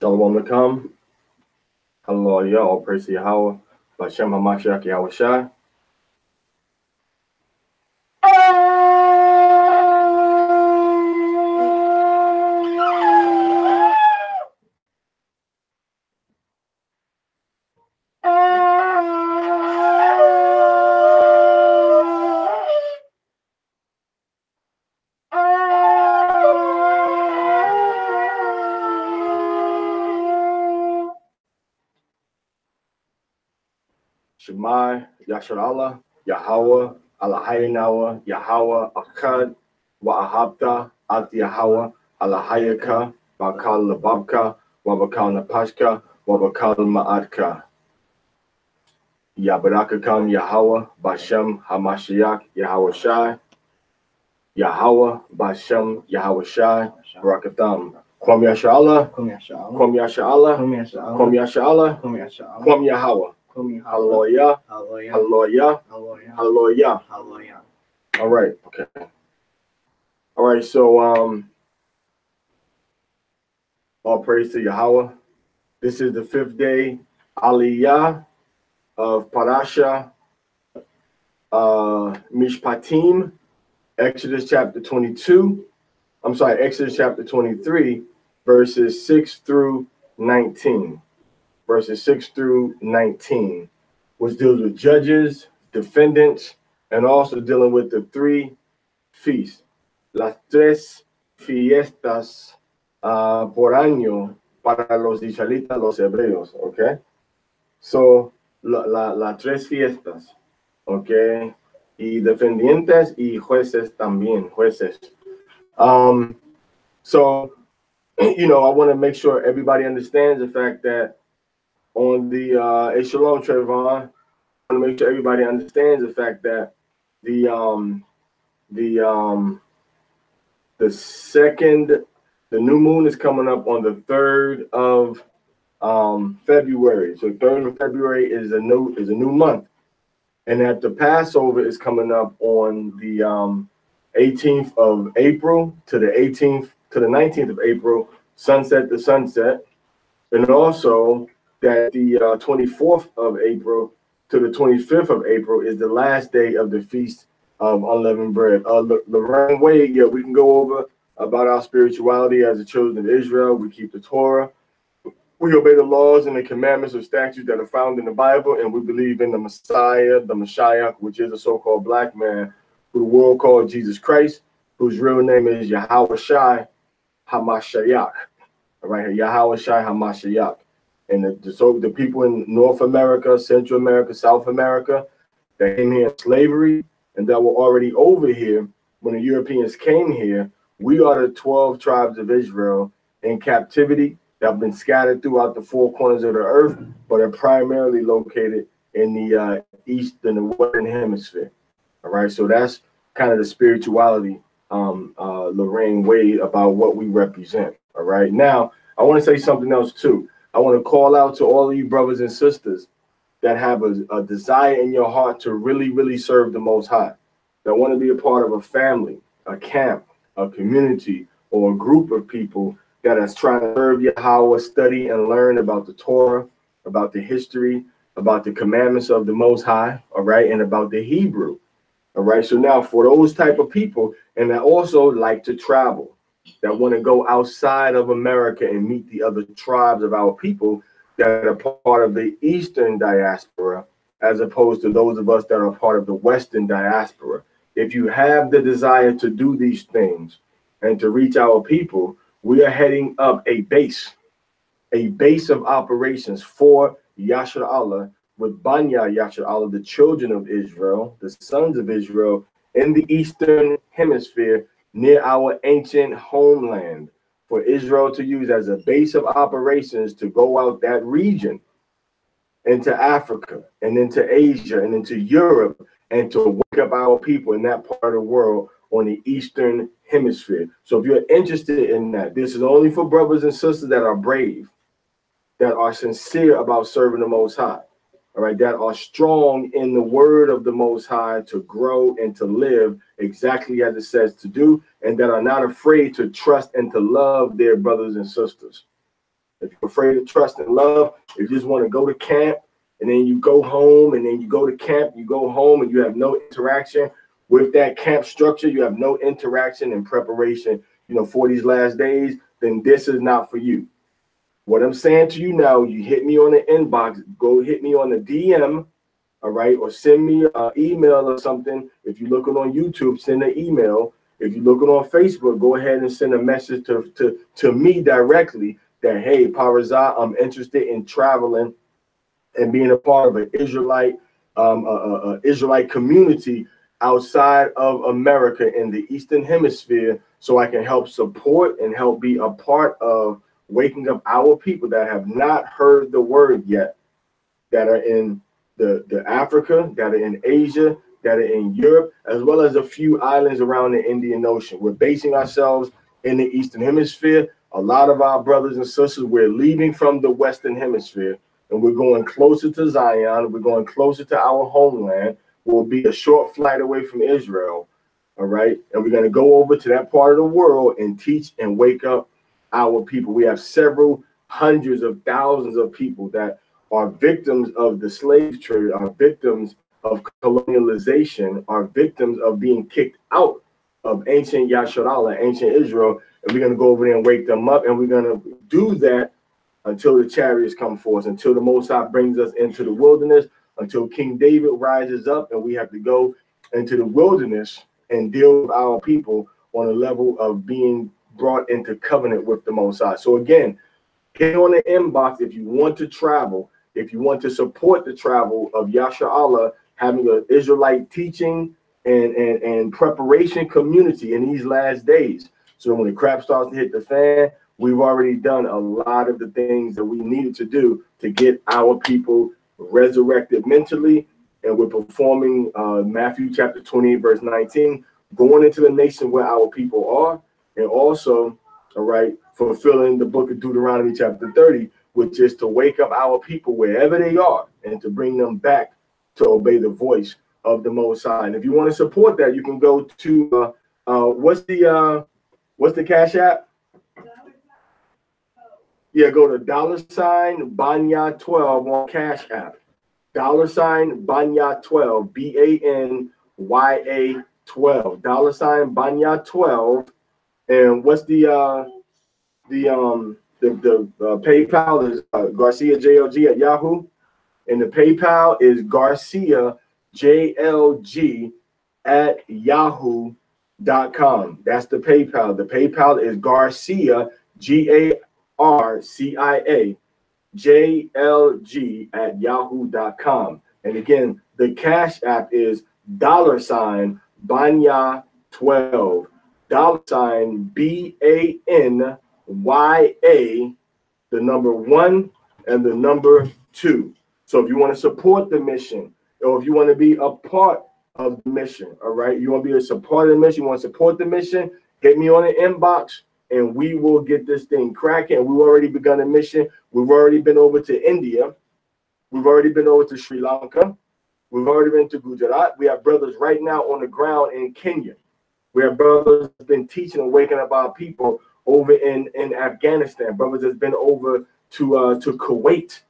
Shalom Alaikum. Aliyah, all praise to Yahweh. B'Shem HaMashiach Yahweh Shai. Shemai, Yashar Allah, Yahweh, Allahayinawa, Yahweh, Akkad, Wa'ahabta, At Yahweh, Allahayaka, Bakal Lababka, Wabakal Napashka, Wabakal Ma'atka. Yabarakakam Yahweh, B'Shem HaMashiach, Yahweh Shai, Yahweh, B'Shem, Yahweh Shai, Barakatham. Kwam Yashar Allah, Kwam Yashar Allah, Kwam Yashar Allah, Kwam Yahweh. Aliyah, Aliyah, Aliyah. All right, okay. All right, so all praise to Yahweh. This is the 5th day, Aliyah of Parashah, Mishpatim, Exodus chapter 22. I'm sorry, Exodus chapter 23, verses 6 through 19. Verses 6 through 19, which deals with judges, defendants, and also dealing with the 3 feasts. Las tres fiestas por año para los israelitas, los hebreos, okay? So, las tres fiestas, okay? Y defendientes y jueces también, jueces. So, you know, I want to make sure everybody understands the fact that on the Shalom Trayvon, I want to make sure everybody understands the fact that the new moon is coming up on the 3rd of February. So 3rd of February is a new month, and that the Passover is coming up on the 18th of April to the 18th to the 19th of April, sunset to sunset, and also that the 24th of April to the 25th of April is the last day of the Feast of Unleavened Bread. Lorraine Wade, yeah, we can go over about our spirituality as the children of Israel. We keep the Torah. We obey the laws and the commandments or statutes that are found in the Bible, and we believe in the Messiah, the Mashiach, which is a so-called black man who the world called Jesus Christ, whose real name is Yahweh Shai HaMashiach. All right here, Yahweh Shai HaMashiach. And the people in North America, Central America, South America that came here in slavery and that were already over here when the Europeans came here, we are the 12 tribes of Israel in captivity that have been scattered throughout the 4 corners of the earth, but are primarily located in the east and the western hemisphere. All right, so that's kind of the spirituality, Lorraine Wade, about what we represent. All right, now I want to say something else too. I want to call out to all of you brothers and sisters that have a desire in your heart to really, really serve the Most High, that want to be a part of a family, a camp, a community, or a group of people that is trying to serve Yahweh, study and learn about the Torah, about the history, about the commandments of the Most High, all right, and about the Hebrew, all right? So now for those type of people, and that also like to travel, that want to go outside of America and meet the other tribes of our people that are part of the Eastern diaspora, as opposed to those of us that are part of the Western diaspora. If you have the desire to do these things and to reach our people, we are heading up a base of operations for Yashar Allah with Banya Yashar Allah, the children of Israel, the sons of Israel in the Eastern Hemisphere, near our ancient homeland, for Israel to use as a base of operations to go out that region into Africa and into Asia and into Europe, and to wake up our people in that part of the world on the Eastern Hemisphere. So if you're interested in that, this is only for brothers and sisters that are brave, that are sincere about serving the Most High, all right, that are strong in the word of the Most High to grow and to live exactly as it says to do, and that are not afraid to trust and to love their brothers and sisters. If you're afraid to trust and love, if you just want to go to camp and then you go home, and then you go to camp, you go home, and you have no interaction with that camp structure, you have no interaction and preparation, for these last days, then this is not for you. What I'm saying to you now, you hit me on the inbox, go hit me on the DM, all right, or send me an email or something. If you're looking on YouTube, send an email. If you're looking on Facebook, go ahead and send a message to me directly that, hey, Parashah, I'm interested in traveling and being a part of an Israelite community outside of America in the Eastern Hemisphere, so I can help support and help be a part of waking up our people that have not heard the word yet, that are in the Africa, that are in Asia, that are in Europe, as well as a few islands around the Indian Ocean. We're basing ourselves in the Eastern Hemisphere. A lot of our brothers and sisters, we're leaving from the Western Hemisphere, and we're going closer to Zion. We're going closer to our homeland. We'll be a short flight away from Israel, all right? And we're going to go over to that part of the world and teach and wake up our people. We have several hundreds of thousands of people that are victims of the slave trade, are victims of colonialization, are victims of being kicked out of ancient Yasharallah, ancient Israel. And we're going to go over there and wake them up. And we're going to do that until the chariots come forth, until the Most High brings us into the wilderness, until King David rises up and we have to go into the wilderness and deal with our people on a level of being brought into covenant with the Most High. So again, hit on the inbox if you want to travel, if you want to support the travel of Yasharallah, having an Israelite teaching and preparation community in these last days. So when the crap starts to hit the fan, we've already done a lot of the things that we needed to do to get our people resurrected mentally. And we're performing Matthew chapter 28, verse 19, going into the nation where our people are, and also, all right, fulfilling the book of Deuteronomy chapter 30, which is to wake up our people wherever they are and to bring them back to obey the voice of the Most High. And if you want to support that, you can go to what's the Cash App? Yeah, go to $Banya12 on Cash App. $Banya12, BANYA 12. $Banya12. And what's the PayPal is Garcia JLG at Yahoo, and the PayPal is Garcia JLG at yahoo.com. That's the PayPal. The PayPal is Garcia GARCIA JLG at yahoo.com. And again, the Cash App is $Banya12. $BANYA, the number 1 and the number 2. So if you want to support the mission, or if you want to be a part of the mission, all right, you want to be a support of the mission, you want to support the mission, hit me on the inbox and we will get this thing cracking. We've already begun a mission. We've already been over to India. We've already been over to Sri Lanka. We've already been to Gujarat. We have brothers right now on the ground in Kenya. We have brothers that's been teaching and waking up our people over in Afghanistan. Brothers that's been over to Kuwait.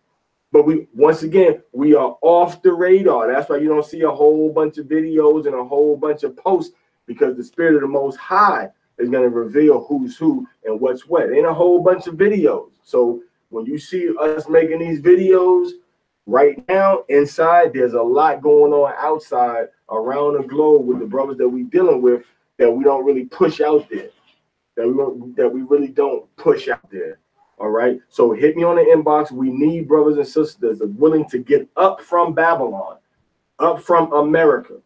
But once again, we are off the radar. That's why you don't see a whole bunch of videos and a whole bunch of posts, because the Spirit of the Most High is going to reveal who's who and what's what. Ain't a whole bunch of videos. So when you see us making these videos right now, inside, there's a lot going on outside around the globe with the brothers that we're dealing with that we don't really push out there, that we really don't push out there. All right. So hit me on the inbox. We need brothers and sisters that are willing to get up from Babylon, up from America,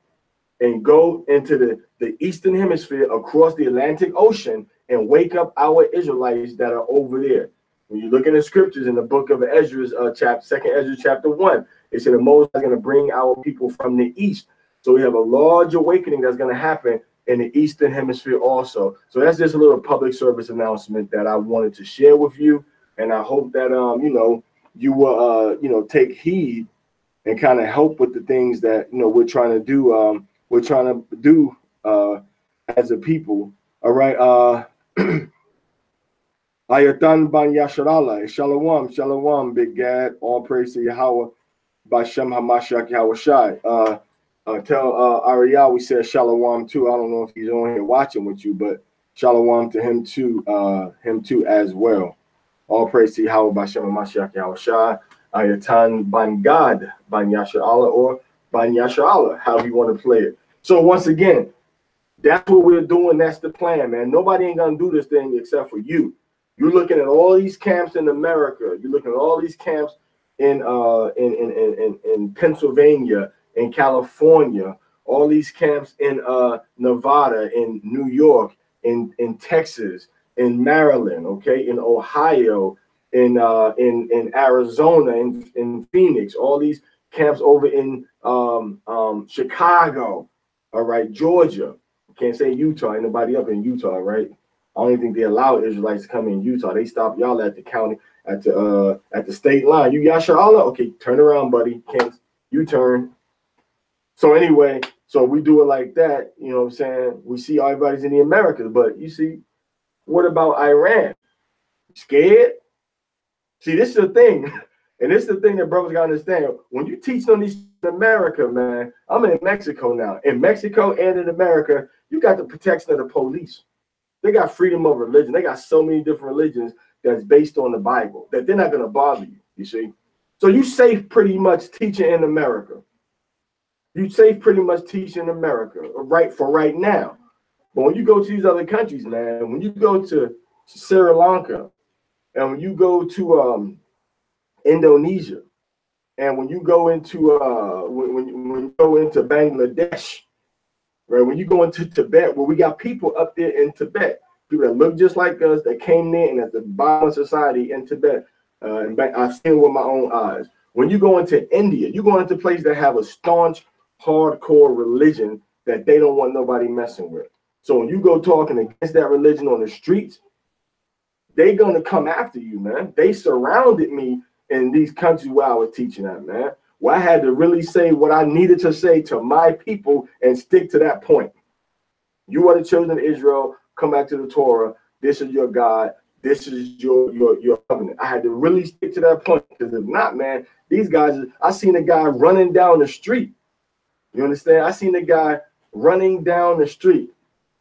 and go into the Eastern Hemisphere across the Atlantic Ocean and wake up our Israelites that are over there. When you look in the scriptures in the book of Ezra, second Ezra chapter 1, it said the Most High is going to bring our people from the east. So we have a large awakening that's going to happen in the Eastern Hemisphere also. So that's just a little public service announcement that I wanted to share with you. And I hope that, you will, take heed and kind of help with the things that, we're trying to do. As a people. All right. Ayatan ban Yasharala, Shalom, Shalom, Big Gad, all praise to Yahweh, Bashem Hamashiach Yahweh Shai. Tell Aliyah we said Shalom too. I don't know if he's on here watching with you, but Shalom to him too as well. All praise to Yahweh, Bashem Hamashiach Yahweh Shai. Ayatan ban Gad, ban Yasharala, or ban Yasharala, how you want to play it. So once again, that's what we're doing. That's the plan, man. Nobody ain't gonna do this thing except for you. You're looking at all these camps in America. You're looking at all these camps in Pennsylvania, in California, all these camps in Nevada, in New York, in Texas, in Maryland, okay, in Ohio, in Arizona, in Phoenix, all these camps over in Chicago, all right, Georgia. Can't say Utah. Ain't nobody up in Utah, right? I don't even think they allow Israelites to come in Utah. They stop y'all at the county, at the state line. You Yasharala? Okay, turn around, buddy. Can't you turn? So anyway, so we do it like that. You know what I'm saying? We see everybody's in the Americas, but you see, what about Iran? Scared? See, this is the thing. And this is the thing that brothers gotta understand. When you teach on these in America, man, I'm in Mexico now. In Mexico and in America, you got the protection of the police. They got freedom of religion. They got so many different religions that's based on the Bible that they're not gonna bother you. You see, so you safe pretty much teaching in America. You safe pretty much teaching in America, right now. But when you go to these other countries, man, when you go to Sri Lanka, and when you go to Indonesia, and when you go into when you go into Bangladesh, right? When you go into Tibet, well, we got people up there in Tibet, people that look just like us, that came there and at the bottom of society in Tibet. And I've seen it with my own eyes. When you go into India, you go into places that have a staunch, hardcore religion that they don't want nobody messing with. So when you go talking against that religion on the streets, they're gonna come after you, man. They surrounded me in these countries where I was teaching at, man. Where I had to really say what I needed to say to my people and stick to that point. You are the children of Israel. Come back to the Torah. This is your God. This is your covenant. I had to really stick to that point, because if not, man, these guys. I seen a guy running down the street. You understand? I seen a guy running down the street,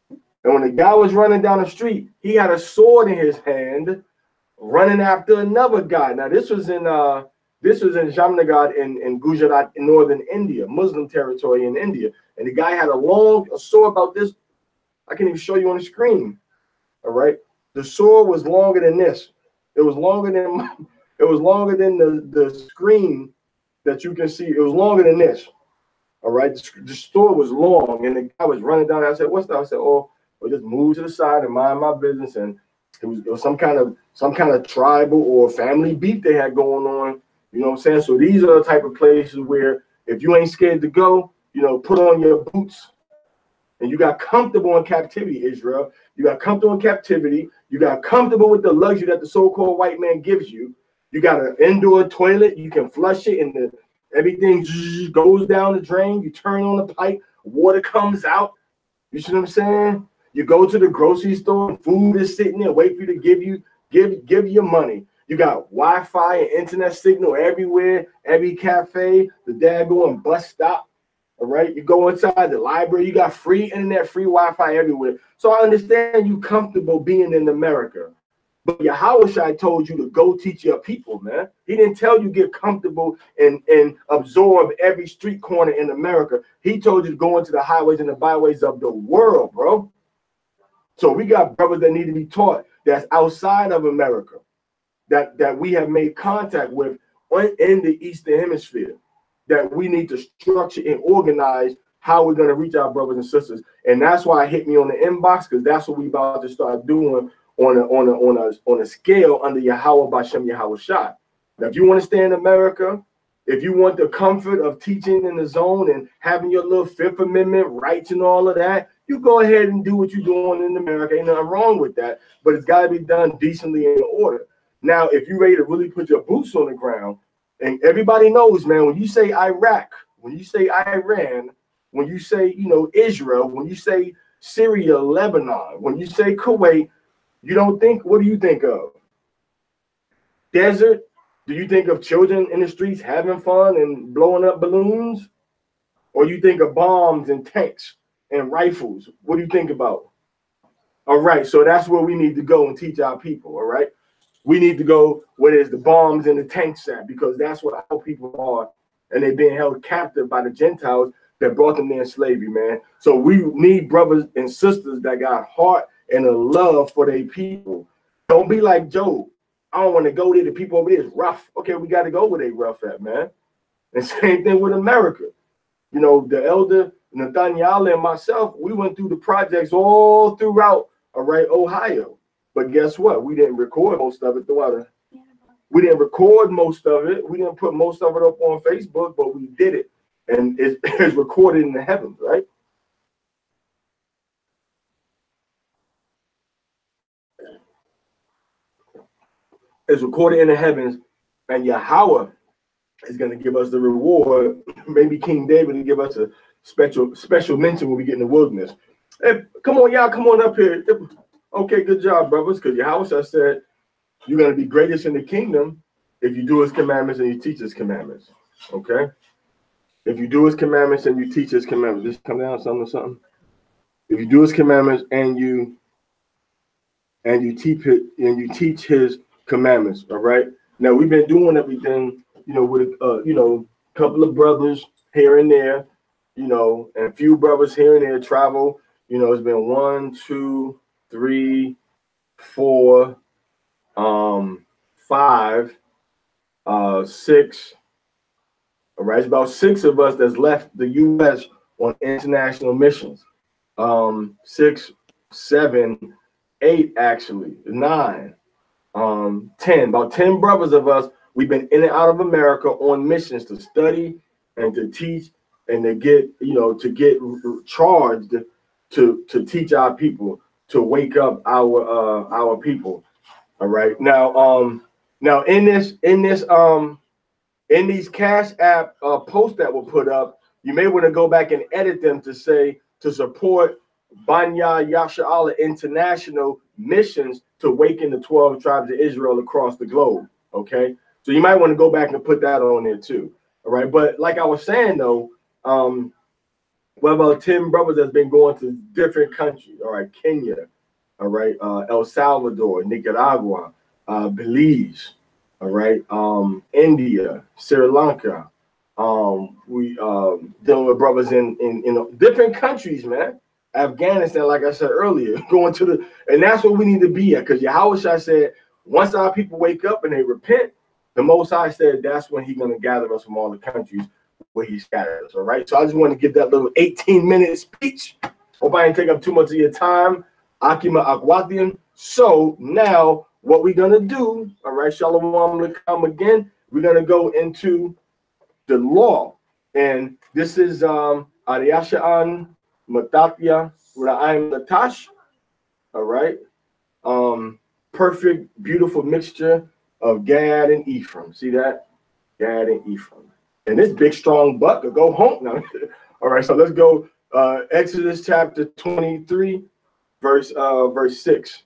and when the guy was running down the street, he had a sword in his hand, running after another guy. Now this was in Jamnagar in Gujarat, in northern India, Muslim territory in India. And the guy had a sword about this. I can even show you on the screen. All right. The sword was longer than this. It was longer than the screen that you can see. It was longer than this. All right. The sword was long, and the guy was running down. I said, "What's that?" I said, "Oh, we'll just move to the side and mind my business." And it was some kind of tribal or family beef they had going on. You know what I'm saying? So these are the type of places where if you ain't scared to go, you know, put on your boots. And you got comfortable in captivity, Israel. You got comfortable in captivity. You got comfortable with the luxury that the so-called white man gives you. You got an indoor toilet. You can flush it, and everything goes down the drain. You turn on the pipe, water comes out. You see what I'm saying? You go to the grocery store, and food is sitting there, wait for you to give you your money. You got Wi-Fi and internet signal everywhere, every cafe, the daggone bus stop. All right, you go inside the library, you got free internet, free Wi-Fi everywhere. So I understand you comfortable being in America, but Yahushua told you to go teach your people, man. He didn't tell you get comfortable and absorb every street corner in America. He told you to go into the highways and the byways of the world, bro. So we got brothers that need to be taught that's outside of America, that we have made contact with in the Eastern Hemisphere, that we need to structure and organize how we're going to reach our brothers and sisters. And that's why hit me on the inbox, because that's what we about to start doing on a scale under Yahweh Bashem Yahweh Shai. Now, if you want to stay in America, if you want the comfort of teaching in the zone and having your little Fifth Amendment rights and all of that, you go ahead and do what you're doing in America. Ain't nothing wrong with that, but it's got to be done decently in order. Now, if you're ready to really put your boots on the ground, and everybody knows, man, when you say Iraq, when you say Iran, when you say, you know, Israel, when you say Syria, Lebanon, when you say Kuwait, you don't think, what do you think of? desert? Do you think of children in the streets having fun and blowing up balloons? Or you think of bombs and tanks and rifles? What do you think about? All right, so that's where we need to go and teach our people, all right? We need to go where there's the bombs and the tanks at, because that's what our people are, and they're being held captive by the Gentiles that brought them there in slavery, man. So we need brothers and sisters that got heart and a love for their people. Don't be like Job. I don't want to go there. The people over there is rough. Okay, we got to go where they rough at, man. And same thing with America. You know, the elder Nathaniel and myself, we went through the projects all throughout, all right, Ohio. But guess what? We didn't record most of it throughout. We didn't record most of it. We didn't put most of it up on Facebook, but we did it. And it's recorded in the heavens, right? It's recorded in the heavens, and Yahweh is going to give us the reward. Maybe King David will give us a special mention when we get in the wilderness. Hey, come on, y'all, come on up here. Okay, good job, brothers, because Yahweh said you're going to be greatest in the kingdom if you do his commandments and you teach his commandments. Okay? If you do his commandments and you teach his commandments. Just come down something. If you do his commandments and you teach his commandments, all right? Now, we've been doing everything, you know, with a couple of brothers here and there, you know, and a few brothers here and there travel. You know, it's been 1, 2, 3, 4, 5, 6. All right, it's about 6 of us that's left the U.S. on international missions. 6, 7, 8, actually, 9, 10. About 10 brothers of us. We've been in and out of America on missions to study and to teach and to get, you know, to get charged to teach our people, to wake up our people. All right. Now in these Cash App posts that were put up, you may want to go back and edit them to say to support Banya Yasha'Allah International missions to awaken the 12 tribes of Israel across the globe. Okay. So you might want to go back and put that on there too. All right. But like I was saying, though, what about 10 brothers that's been going to different countries? All right. Kenya. All right. El Salvador, Nicaragua, Belize. All right. India, Sri Lanka. We dealing with brothers in different countries, man. Afghanistan, like I said earlier, going to the, and that's what we need to be at. Because Yahweh said, once our people wake up and they repent, the Most High said that's when he's going to gather us from all the countries where he scattered us. All right. So I just want to give that little 18-minute speech. Hope I didn't take up too much of your time. Akima Akwathian. So now what we're going to do, all right, Shalom Alaikum again, we're going to go into the law. And this is Ariyasha'an Matatya Ra'ayim Natash. All right. Perfect, beautiful mixture of Gad and Ephraim. See that? Gad and Ephraim. And this big, strong buck could go home now. All right, so let's go. Exodus chapter 23, verse 6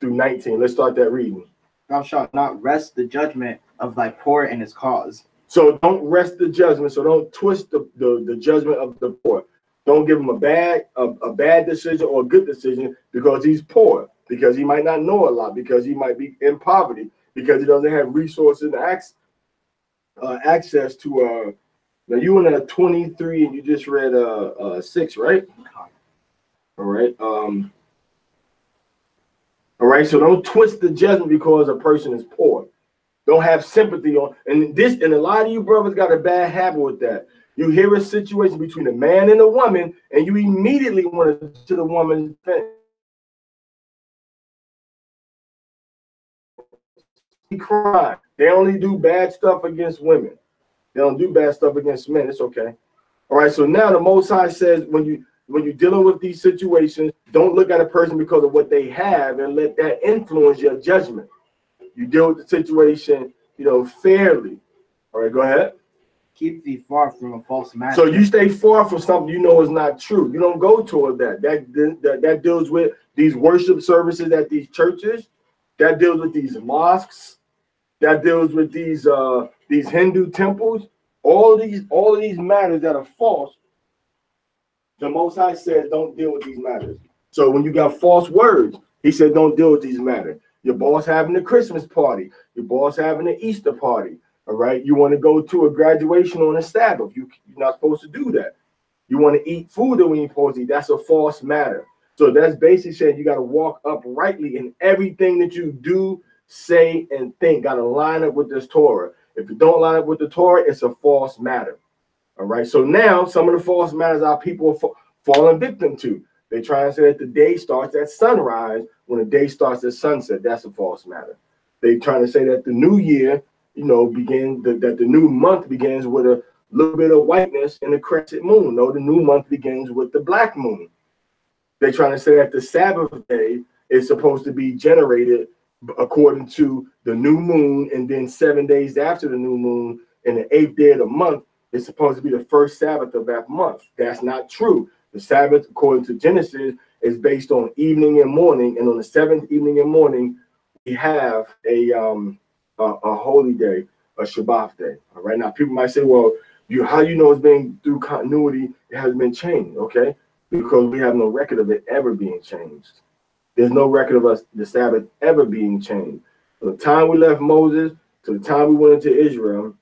through 19. Let's start that reading. Thou shalt not wrest the judgment of thy poor in his cause. So don't wrest the judgment. So don't twist the judgment of the poor. Don't give him a bad decision or a good decision because he's poor, because he might not know a lot, because he might be in poverty, because he doesn't have resources and access to now you in 23 and you just read 6, right? All right. All right, so don't twist the judgment because a person is poor. Don't have sympathy on, and a lot of you brothers got a bad habit with that. You hear a situation between a man and a woman, and you immediately want to the woman's defense. Crime. They only do bad stuff against women. They don't do bad stuff against men. It's okay. All right. So now the Most High says when you're dealing with these situations, don't look at a person because of what they have and let that influence your judgment. You deal with the situation, you know, fairly. All right. Go ahead. Keep thee far from a false master. So you stay far from something you know is not true. You don't go toward that. That deals with these worship services at these churches. That deals with these mosques. that deals with these Hindu temples, all of these matters that are false. The Most High said, don't deal with these matters. So when you got false words, he said, don't deal with these matters. Your boss having a Christmas party, your boss having an Easter party, all right? You want to go to a graduation on a Sabbath. You're not supposed to do that. You want to eat food that we ain't supposed to eat. That's a false matter. So that's basically saying you got to walk uprightly in everything that you do, say, and think. Got to line up with this Torah. If you don't line up with the Torah, it's a false matter. All right. So now some of the false matters our people are falling victim to. They try and say that the day starts at sunrise when the day starts at sunset. That's a false matter. They trying to say that the new year, begins, that the new month begins with a little bit of whiteness and a crescent moon. No, the new month begins with the black moon. They're trying to say that the Sabbath day is supposed to be generated according to the new moon, and then 7 days after the new moon, and the 8th day of the month is supposed to be the first Sabbath of that month. That's not true. The Sabbath, according to Genesis, is based on evening and morning, and on the 7th evening and morning, we have a holy day, a Shabbat day. All right. Now, people might say, well, how you know it's been through continuity, it has been changed, okay? Because we have no record of it ever being changed. There's no record of the Sabbath ever being changed. From the time we left Moses to the time we went into Israel,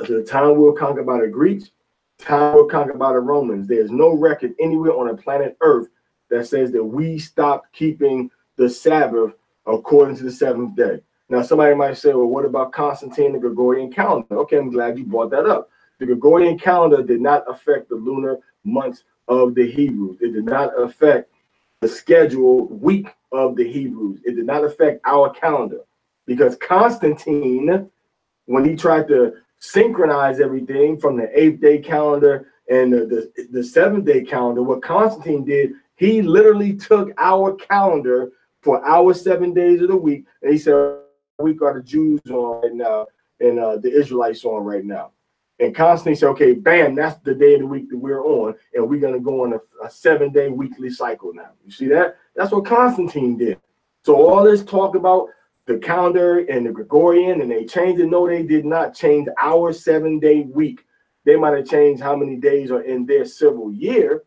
to the time we were conquered by the Greeks, time we were conquered by the Romans, there's no record anywhere on the planet Earth that says that we stopped keeping the Sabbath according to the 7th day. Now, somebody might say, well, what about Constantine, the Gregorian calendar? Okay, I'm glad you brought that up. The Gregorian calendar did not affect the lunar months of the Hebrews. It did not affect the scheduled week of the Hebrews. It did not affect our calendar, because Constantine, when he tried to synchronize everything from the 8th day calendar and the 7th day calendar, what Constantine did, he literally took our calendar for our 7 days of the week, and he said, week are the Jews on right now, and the Israelites on right now. And Constantine said, okay, bam, that's the day of the week that we're on, and we're going to go on a 7-day weekly cycle now. You see that? That's what Constantine did. So all this talk about the calendar and the Gregorian, and they changed it. No, they did not change our 7-day week. They might have changed how many days are in their civil year,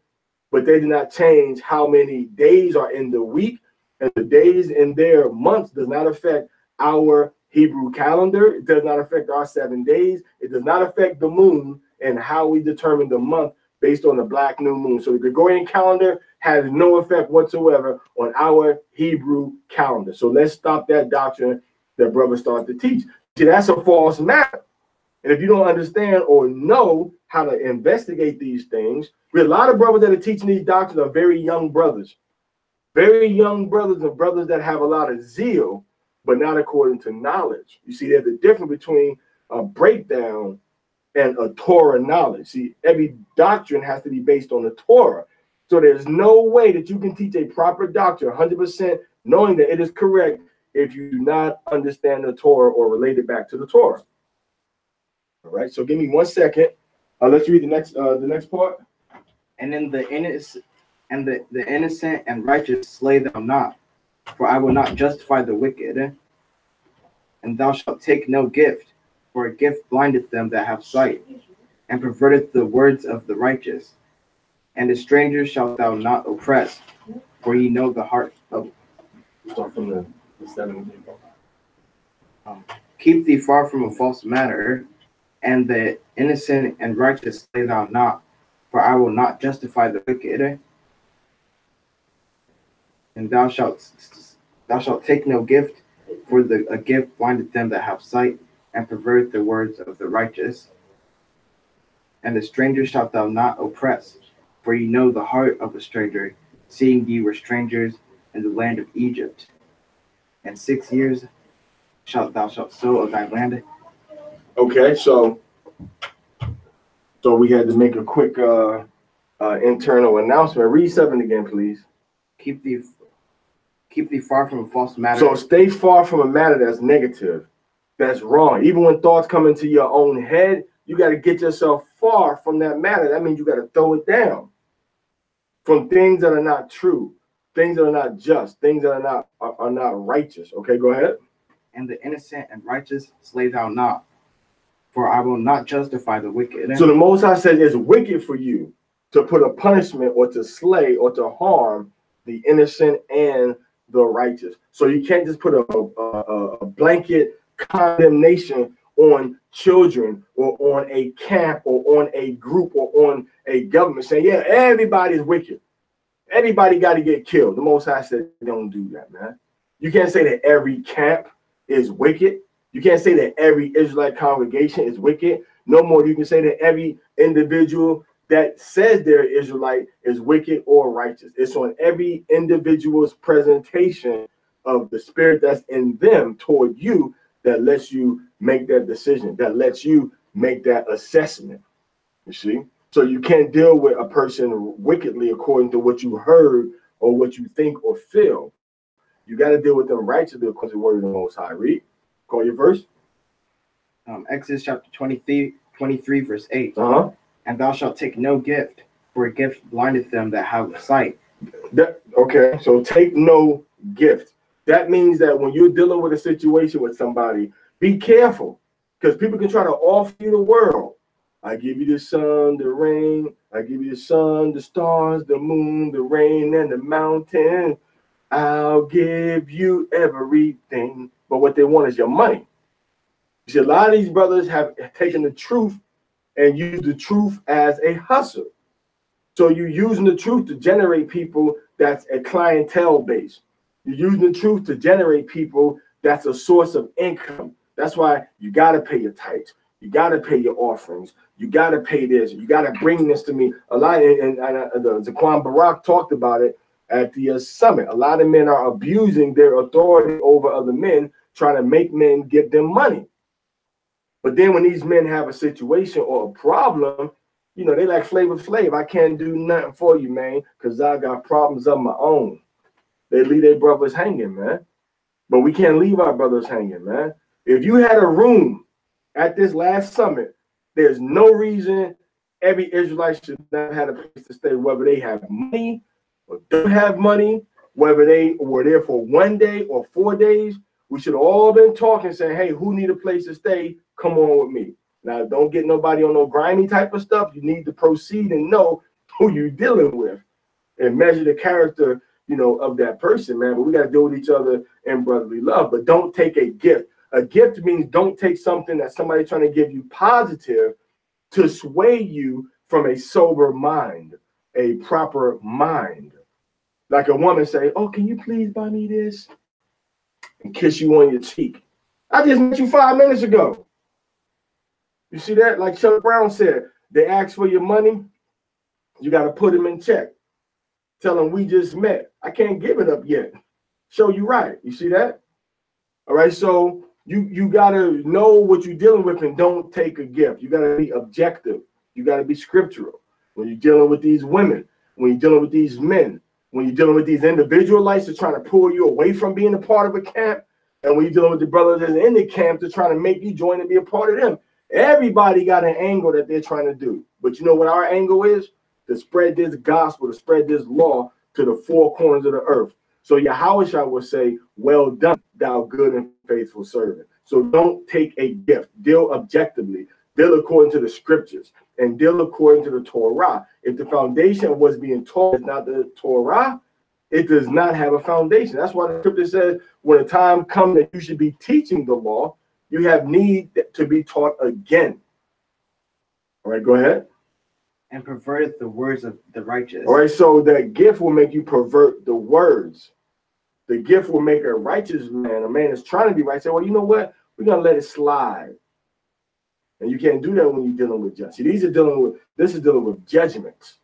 but they did not change how many days are in the week, and the days in their months does not affect our Hebrew calendar. It does not affect our 7 days. It does not affect the moon and how we determine the month based on the black new moon. So the Gregorian calendar has no effect whatsoever on our Hebrew calendar. So let's stop that doctrine that brothers start to teach. See, that's a false matter. And if you don't understand or know how to investigate these things, we have a lot of brothers that are teaching these doctrines are very young brothers and brothers that have a lot of zeal, but not according to knowledge. You see, there's a difference between a breakdown and a Torah knowledge. See, every doctrine has to be based on the Torah. So there's no way that you can teach a proper doctrine 100% knowing that it is correct if you do not understand the Torah or relate it back to the Torah. All right, so give me 1 second. Let's read the next part. And in the innocent and righteous slay thou not, for I will not justify the wicked. And thou shalt take no gift, for a gift blindeth them that have sight, and perverteth the words of the righteous. And a stranger shalt thou not oppress, for ye know the heart of. Start from the 7th day. Keep thee far from a false matter, and the innocent and righteous slay thou not, for I will not justify the wicked. And thou shalt take no gift, for a gift blindeth them that have sight, and pervert the words of the righteous. And the stranger shalt thou not oppress, for ye know the heart of a stranger, seeing ye were strangers in the land of Egypt. And 6 years thou shalt sow of thy land. Okay, so we had to make a quick internal announcement. Read 7 again, please. Keep thee far from a false matter. So stay far from a matter that's negative, that's wrong. Even when thoughts come into your own head, you got to get yourself far from that matter. That means you got to throw it down. From things that are not true, things that are not just, things that are not righteous. Okay, go ahead. and the innocent and righteous slay thou not. For I will not justify the wicked. So the Most High says it's wicked for you to put a punishment or to slay or to harm the innocent and the righteous. So you can't just put a blanket condemnation on children or on a camp or on a group or on a government saying, yeah, everybody's wicked. Everybody got to get killed. The Most High said, don't do that, man. You can't say that every camp is wicked. You can't say that every Israelite congregation is wicked. No more you can say that every individual that says they're Israelite is wicked or righteous. It's on every individual's presentation of the spirit that's in them toward you that lets you make that decision, that lets you make that assessment. You see? So you can't deal with a person wickedly according to what you heard or what you think or feel. You got to deal with them righteously according to the word of the Most High. Read. Call your verse. Exodus chapter 23, verse 8. And thou shalt take no gift, for a gift blindeth them that have sight. Okay, so take no gift. That means that when you're dealing with a situation with somebody, be careful, because people can try to offer you the world. I give you the sun, the rain. I give you the sun, the stars, the moon, the rain, and the mountain. I'll give you everything. But what they want is your money. See, a lot of these brothers have taken the truth and used the truth as a hustle. So you're using the truth to generate people that's a clientele base. You're using the truth to generate people that's a source of income. That's why you got to pay your tithes. You got to pay your offerings. You got to pay this. You got to bring this to me. A lot, and Zaquan Barak talked about it at the summit. A lot of men are abusing their authority over other men, trying to make men give them money. But then when these men have a situation or a problem, you know, they like Flavor Flav. I can't do nothing for you, man, because I got problems of my own. They leave their brothers hanging, man. But we can't leave our brothers hanging, man. If you had a room at this last summit, there's no reason every Israelite should not have a place to stay, whether they have money or don't have money, whether they were there for 1 day or 4 days. We should have all been talking, saying, hey, who need a place to stay? Come on with me. Now, don't get nobody on no grimy type of stuff. You need to proceed and know who you're dealing with and measure the character, you know, of that person, man. But we got to deal with each other in brotherly love. But don't take a gift. A gift means don't take something that somebody's trying to give you positive to sway you from a sober mind, a proper mind. Like a woman say, oh, can you please buy me this? And kiss you on your cheek. I just met you 5 minutes ago. You see that? Like Chuck Brown said, they ask for your money. You got to put them in check. Tell them we just met. I can't give it up yet. Show you right. You see that? All right. So you got to know what you're dealing with and don't take a gift. You got to be objective. You got to be scriptural. When you're dealing with these women, when you're dealing with these men, when you're dealing with these individualites that are trying to pull you away from being a part of a camp, and when you're dealing with the brothers that's in the camp, they're trying to make you join and be a part of them. Everybody got an angle that they're trying to do. But you know what our angle is? To spread this gospel, to spread this law to the four corners of the earth. So Yahushua will say, well done, thou good and faithful servant. So don't take a gift. Deal objectively. Deal according to the scriptures. And deal according to the Torah. If the foundation of what's being taught is not the Torah, it does not have a foundation. That's why the scripture says when the time comes that you should be teaching the law, you have need to be taught again. All right, go ahead. And perverteth the words of the righteous. All right, so that gift will make you pervert the words. The gift will make a righteous man, a man that's trying to be right, say, well, you know what? We're going to let it slide. And you can't do that when you're dealing with justice. This is dealing with judgments.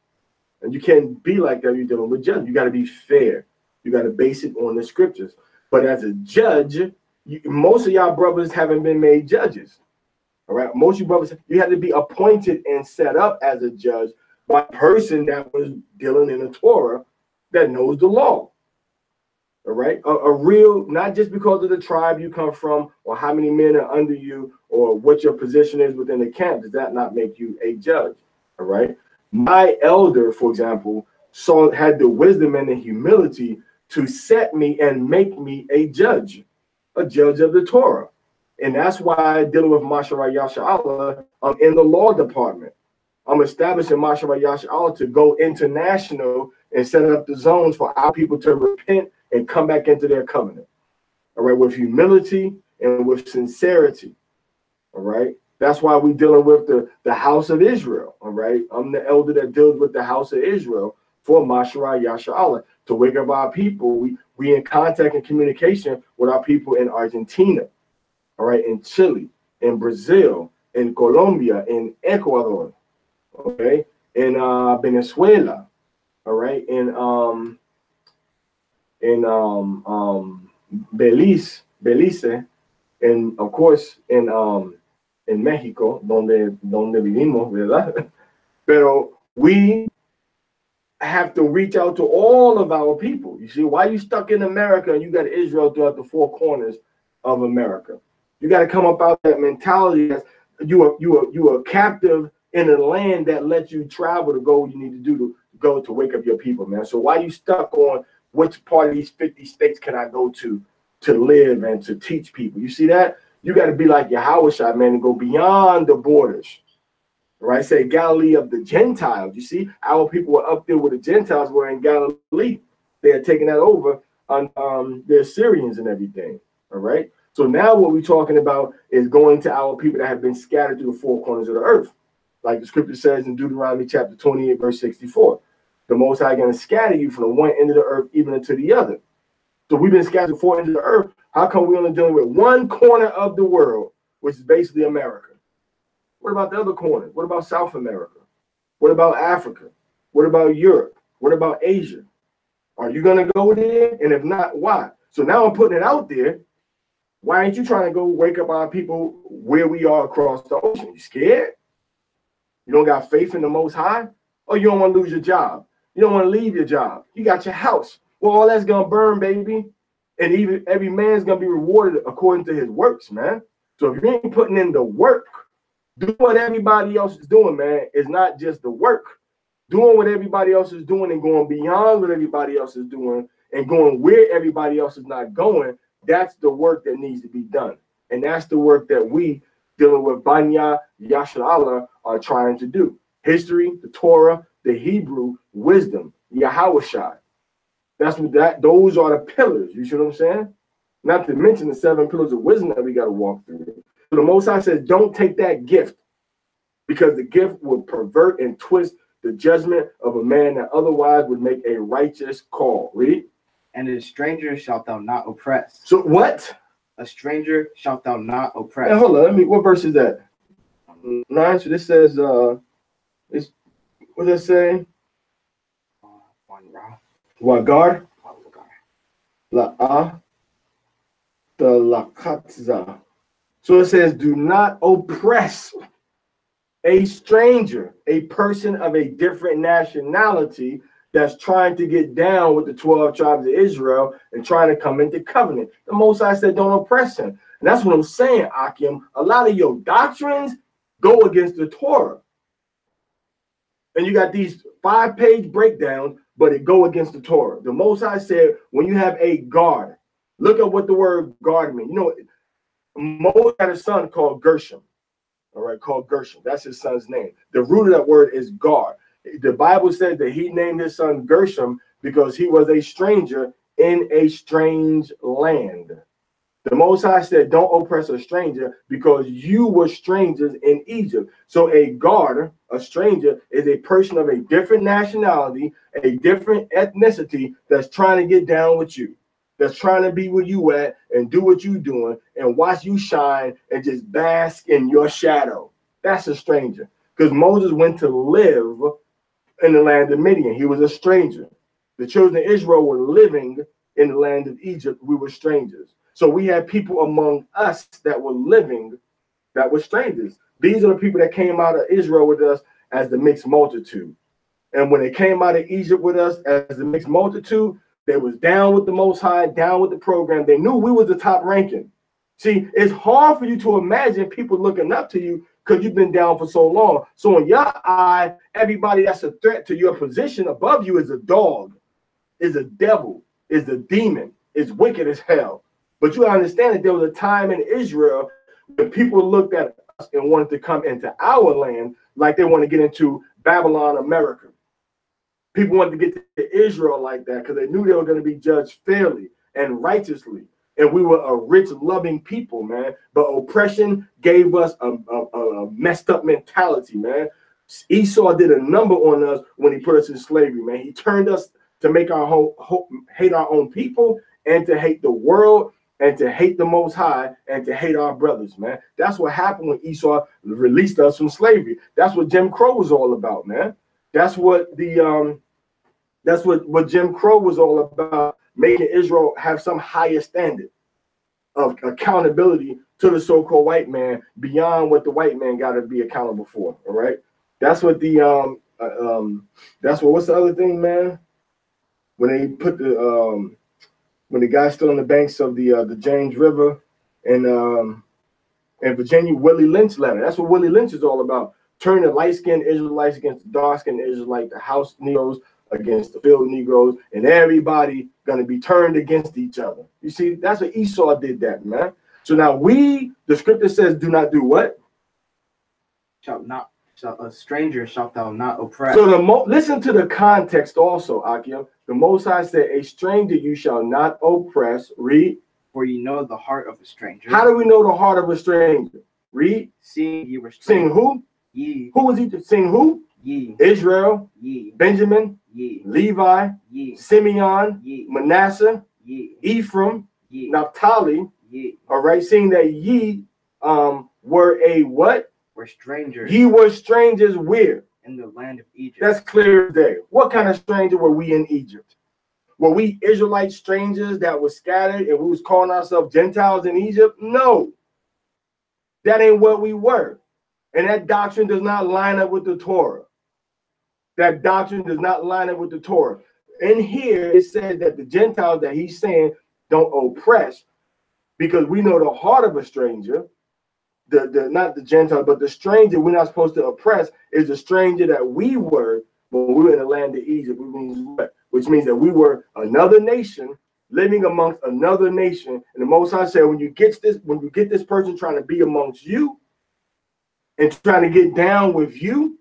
And you can't be like that when you're dealing with judgment. You got to be fair. You got to base it on the scriptures. But as a judge, most of y'all brothers haven't been made judges. All right. Most of you brothers, you had to be appointed and set up as a judge by a person that was dealing in the Torah that knows the law. All right. A real, not just because of the tribe you come from or how many men are under you or what your position is within the camp. Does that not make you a judge? All right. My elder, for example, had the wisdom and the humility to set me and make me a judge. a judge of the Torah. And that's why dealing with Masharah Yasha'Allah, I'm in the law department. I'm establishing Masharah Yasha'Allah to go international and set up the zones for our people to repent and come back into their covenant. All right, with humility and with sincerity. All right. That's why we're dealing with the house of Israel. All right. I'm the elder that deals with the house of Israel for Masharah Yasha'Allah, to wake up our people. We in contact and communication with our people in Argentina, all right, in Chile, in Brazil, in Colombia, in Ecuador, okay, in Venezuela, all right, in Belize, and of course in México, donde vivimos, ¿verdad? Pero we have to reach out to all of our people. You see, why you stuck in America and you got Israel throughout the four corners of America? You got to come up out of that mentality that you are captive in a land that lets you travel to go what you need to do to go to wake up your people, man. So why you stuck on which part of these 50 states can I go to live and to teach people? You see that? You got to be like Yahushua, man, and go beyond the borders. Right, say Galilee of the Gentiles. You see, our people were up there where the Gentiles were in Galilee. They had taken that over on the Assyrians and everything. All right. So now what we're talking about is going to our people that have been scattered through the four corners of the earth. Like the scripture says in Deuteronomy chapter 28, verse 64. The Most High going to scatter you from the one end of the earth even unto the other. So we've been scattered to four ends of the earth. How come we're only dealing with one corner of the world, which is basically America? What about the other corners? What about South America? What about Africa? What about Europe? What about Asia? Are you going to go there? And if not, why? So now I'm putting it out there. Why ain't you trying to go wake up our people where we are across the ocean? You scared? You don't got faith in the Most High? Or you don't want to lose your job? You don't want to leave your job? You got your house. Well, all that's going to burn, baby. And even every man's going to be rewarded according to his works, man. So if you ain't putting in the work, doing what everybody else is doing, man, is not just the work. Doing what everybody else is doing and going beyond what everybody else is doing and going where everybody else is not going, that's the work that needs to be done. And that's the work that we, dealing with Banya Yasha'Allah, are trying to do. History, the Torah, the Hebrew, wisdom, Yahushua. Those are the pillars. You see what I'm saying? Not to mention the 7 pillars of wisdom that we got to walk through. So the Most High says, don't take that gift, because the gift will pervert and twist the judgment of a man that otherwise would make a righteous call. Read. And a stranger shalt thou not oppress. So what? A stranger shalt thou not oppress. Hey, hold on. What verse is that? 9. So this says, what does it say? Wagar. La'ah. The lakatza. So it says, do not oppress a stranger, a person of a different nationality that's trying to get down with the 12 tribes of Israel and trying to come into covenant. The Most High said, don't oppress him. And that's what I'm saying, Akim. A lot of your doctrines go against the Torah. And you got these 5-page breakdowns, but it go against the Torah. The Most High said, when you have a guard, look at what the word guard means. You know, Moses had a son called Gershom. All right, called Gershom. That's his son's name. The root of that word is guard. The Bible says that he named his son Gershom because he was a stranger in a strange land. The Most High said, don't oppress a stranger because you were strangers in Egypt. So a guard, a stranger, is a person of a different nationality, a different ethnicity that's trying to get down with you, that's trying to be where you at and do what you doing and watch you shine and just bask in your shadow. That's a stranger. Because Moses went to live in the land of Midian. He was a stranger. The children of Israel were living in the land of Egypt. We were strangers. So we had people among us that were living that were strangers. These are the people that came out of Israel with us as the mixed multitude. And when they came out of Egypt with us as the mixed multitude, they was down with the Most High, down with the program. They knew we was the top ranking. See, it's hard for you to imagine people looking up to you because you've been down for so long. So in your eye, everybody that's a threat to your position above you is a dog, is a devil, is a demon, is wicked as hell. But you understand that there was a time in Israel when people looked at us and wanted to come into our land like they want to get into Babylon, America. People wanted to get to Israel like that because they knew they were going to be judged fairly and righteously. And we were a rich, loving people, man. But oppression gave us a messed up mentality, man. Esau did a number on us when he put us in slavery, man. He turned us to make our hate our own people and to hate the world and to hate the Most High and to hate our brothers, man. That's what happened when Esau released us from slavery. That's what Jim Crow was all about, man. That's what what Jim Crow was all about, making Israel have some higher standard of accountability to the so-called white man beyond what the white man got to be accountable for. All right, that's what the what's the other thing, man? When they put the when the guy stood on the banks of the James River in Virginia, Willie Lynch letter. That's what Willie Lynch is all about. Turning the light-skinned Israelites against the dark-skinned Israelites, the house Negroes against the field Negroes, and everybody going to be turned against each other. You see, that's what Esau did that, man. So now the scripture says, do not do what? A stranger shalt thou not oppress. So listen to the context also, Akim. The Most High said, a stranger you shall not oppress. Read. For you know the heart of a stranger. How do we know the heart of a stranger? Read. Seeing ye were strangers. Seeing who? Ye. Who was he? Seeing who? Ye. Israel. Ye. Benjamin. Ye. Levi. Ye. Simeon. Ye. Manasseh. Ye. Ephraim. Ye. Naphtali. Ye. All right, seeing that ye were a what? Were strangers. Ye were strangers where? In the land of Egypt. That's clear as day. What kind of stranger were we in Egypt? Were we Israelite strangers that were scattered and we was calling ourselves Gentiles in Egypt? No. That ain't what we were. And that doctrine does not line up with the Torah. That doctrine does not line up with the Torah. In here, it says that the Gentiles that he's saying don't oppress, because we know the heart of a stranger, not the Gentile, but the stranger we're not supposed to oppress is the stranger that we were when we were in the land of Egypt, which means that we were another nation living amongst another nation. And the Most High said, when you get this person trying to be amongst you and trying to get down with you,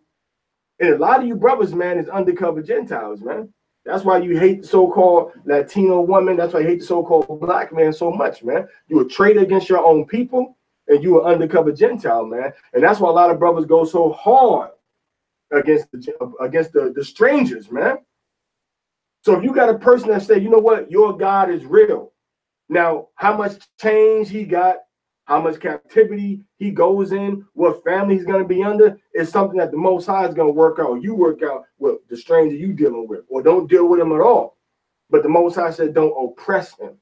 and a lot of you brothers, man, is undercover Gentiles, man. That's why you hate the so-called Latino woman. That's why you hate the so-called black man so much, man. You a traitor against your own people, and you an undercover Gentile, man. And that's why a lot of brothers go so hard against the strangers, man. So if you got a person that say, you know what, your God is real. Now, how much change he got, how much captivity he goes in, what family he's going to be under, is something that the Most High is going to work out. You work out with the stranger you dealing with, or don't deal with him at all. But the Most High said, don't oppress him.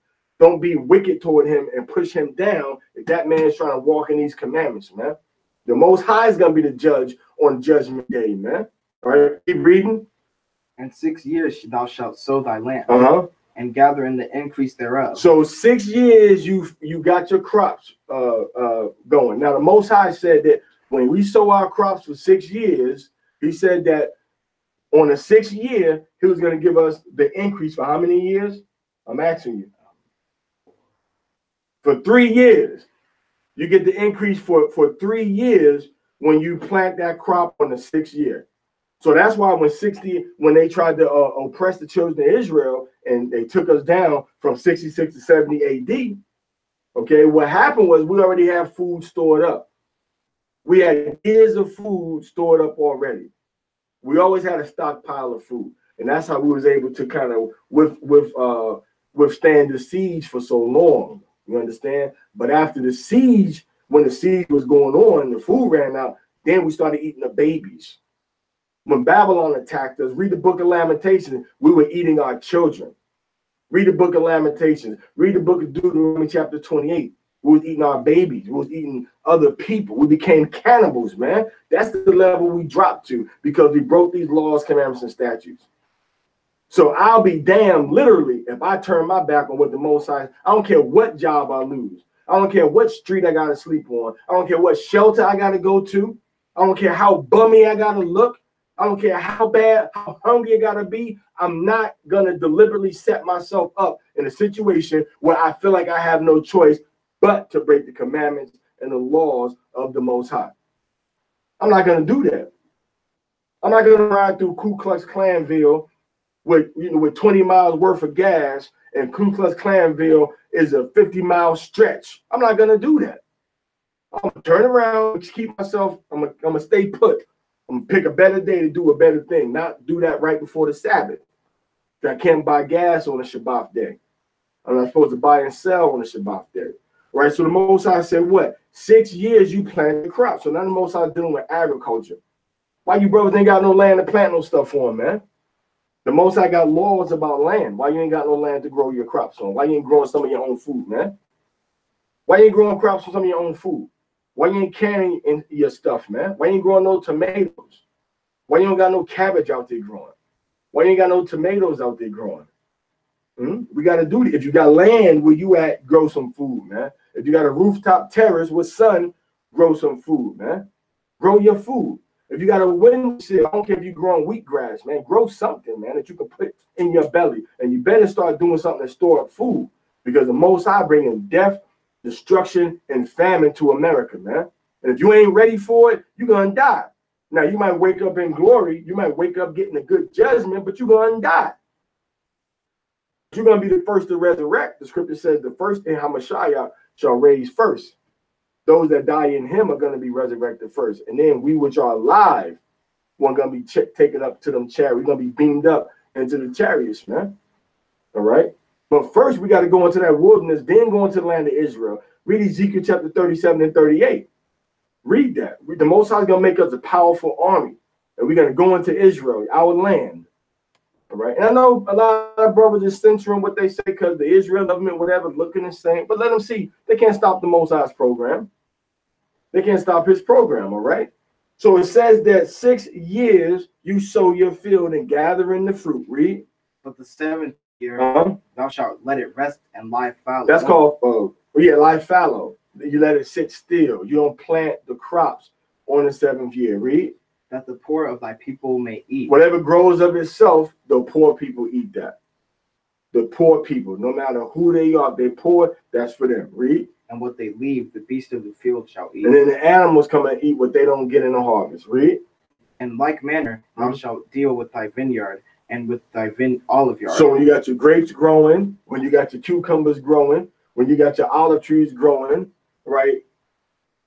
Don't be wicked toward him and push him down if that man is trying to walk in these commandments, man. The Most High is going to be the judge on Judgment Day, man. All right, keep reading. And 6 years thou shalt sow thy land, and gather in the increase thereof. So 6 years you got your crops going. Now the Most High said that when we sow our crops for 6 years, he said that on the 6th year he was going to give us the increase for how many years? I'm asking you. For 3 years. You get the increase for 3 years when you plant that crop on the 6th year. So that's why when they tried to oppress the children of Israel and they took us down from 66 to 70 AD, okay, what happened was we already have food stored up. We had years of food stored up already. We always had a stockpile of food. And that's how we was able to kind of withstand the siege for so long. You understand? But after the siege, when the siege was going on and the food ran out, then we started eating the babies. When Babylon attacked us, read the book of Lamentations, we were eating our children. Read the book of Lamentations. Read the book of Deuteronomy chapter 28. We was eating our babies. We was eating other people. We became cannibals, man. That's the level we dropped to because we broke these laws, commandments, and statutes. So I'll be damned, literally, if I turn my back on what the Most High, I don't care what job I lose. I don't care what street I got to sleep on. I don't care what shelter I got to go to. I don't care how bummy I got to look. I don't care how bad, how hungry I gotta be. I'm not gonna deliberately set myself up in a situation where I feel like I have no choice but to break the commandments and the laws of the Most High. I'm not gonna do that. I'm not gonna ride through Ku Klux Klanville with, with 20 miles worth of gas, and Ku Klux Klanville is a 50-mile stretch. I'm not gonna do that. I'm gonna turn around, keep myself. I'm gonna stay put. I'm gonna pick a better day to do a better thing, not do that right before the Sabbath. I can't buy gas on a Shabbat day. I'm not supposed to buy and sell on a Shabbat day. Right? So the Most High said, what? 6 years you plant the crop. So now the Most High dealing with agriculture. Why you brothers ain't got no land to plant no stuff on, man? The Most High got laws about land. Why you ain't got no land to grow your crops on? Why you ain't growing some of your own food, man? Why you ain't growing crops on some of your own food? Why you ain't canning in your stuff, man? Why you ain't growing no tomatoes? Why you don't got no cabbage out there growing? Why you ain't got no tomatoes out there growing? We got to do it. If you got land where you at, grow some food, man. If you got a rooftop terrace with sun, grow some food, man. Grow your food. If you got a windowsill, I don't care if you're growing wheatgrass, man. Grow something, man, that you can put in your belly. And you better start doing something to store up food, because the Most High bringing death, destruction, and famine to America, man. And if you ain't ready for it, you're going to die. Now, you might wake up in glory. You might wake up getting a good judgment, but you're going to die. You're going to be the first to resurrect. The scripture says the first in Hamashiach shall raise first. Those that die in him are going to be resurrected first. And then we which are alive, we're going to be taken up to them chariots. We're going to be beamed up into the chariots, man. All right? But first, we got to go into that wilderness, then go into the land of Israel. Read Ezekiel chapter 37 and 38. Read that. The Most High is going to make us a powerful army. And we're going to go into Israel, our land. All right? And I know a lot of brothers are censoring what they say because the Israel government, whatever, looking the same. But let them see. They can't stop the Most High's program. They can't stop his program, all right? So it says that 6 years you sow your field and gather in the fruit. Read. But the 7th year thou shalt let it rest and lie fallow. That's called, lie fallow. You let it sit still. You don't plant the crops on the 7th year. Read. That the poor of thy people may eat. Whatever grows of itself, the poor people eat that. The poor people, no matter who they are, they're poor, that's for them. Read. And what they leave, the beasts of the field shall eat. And then the animals come and eat what they don't get in the harvest. Read. In like manner, thou shalt deal with thy vineyard and with thy olive yard. So when you got your grapes growing, when you got your cucumbers growing, when you got your olive trees growing, right,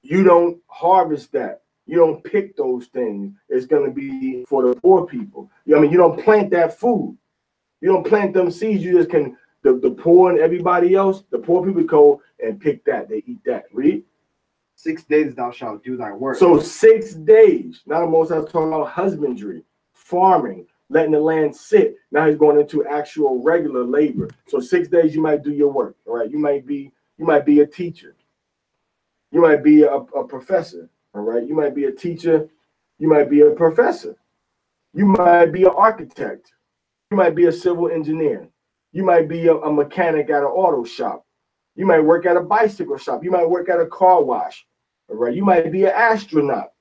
you don't harvest that. You don't pick those things. It's going to be for the poor people. I mean, you don't plant that food. You don't plant them seeds. You just can, the poor and everybody else, the poor people go and pick that. They eat that. Read. 6 days thou shalt do thy work. So 6 days. Now the Most High is talking about husbandry, farming, letting the land sit. Now he's going into actual regular labor. So 6 days you might do your work. All right. You might be a teacher. You might be a professor. All right. You might be a teacher. You might be a professor. You might be an architect. You might be a civil engineer. You might be a mechanic at an auto shop. You might work at a bicycle shop. You might work at a car wash. All right. You might be an astronaut.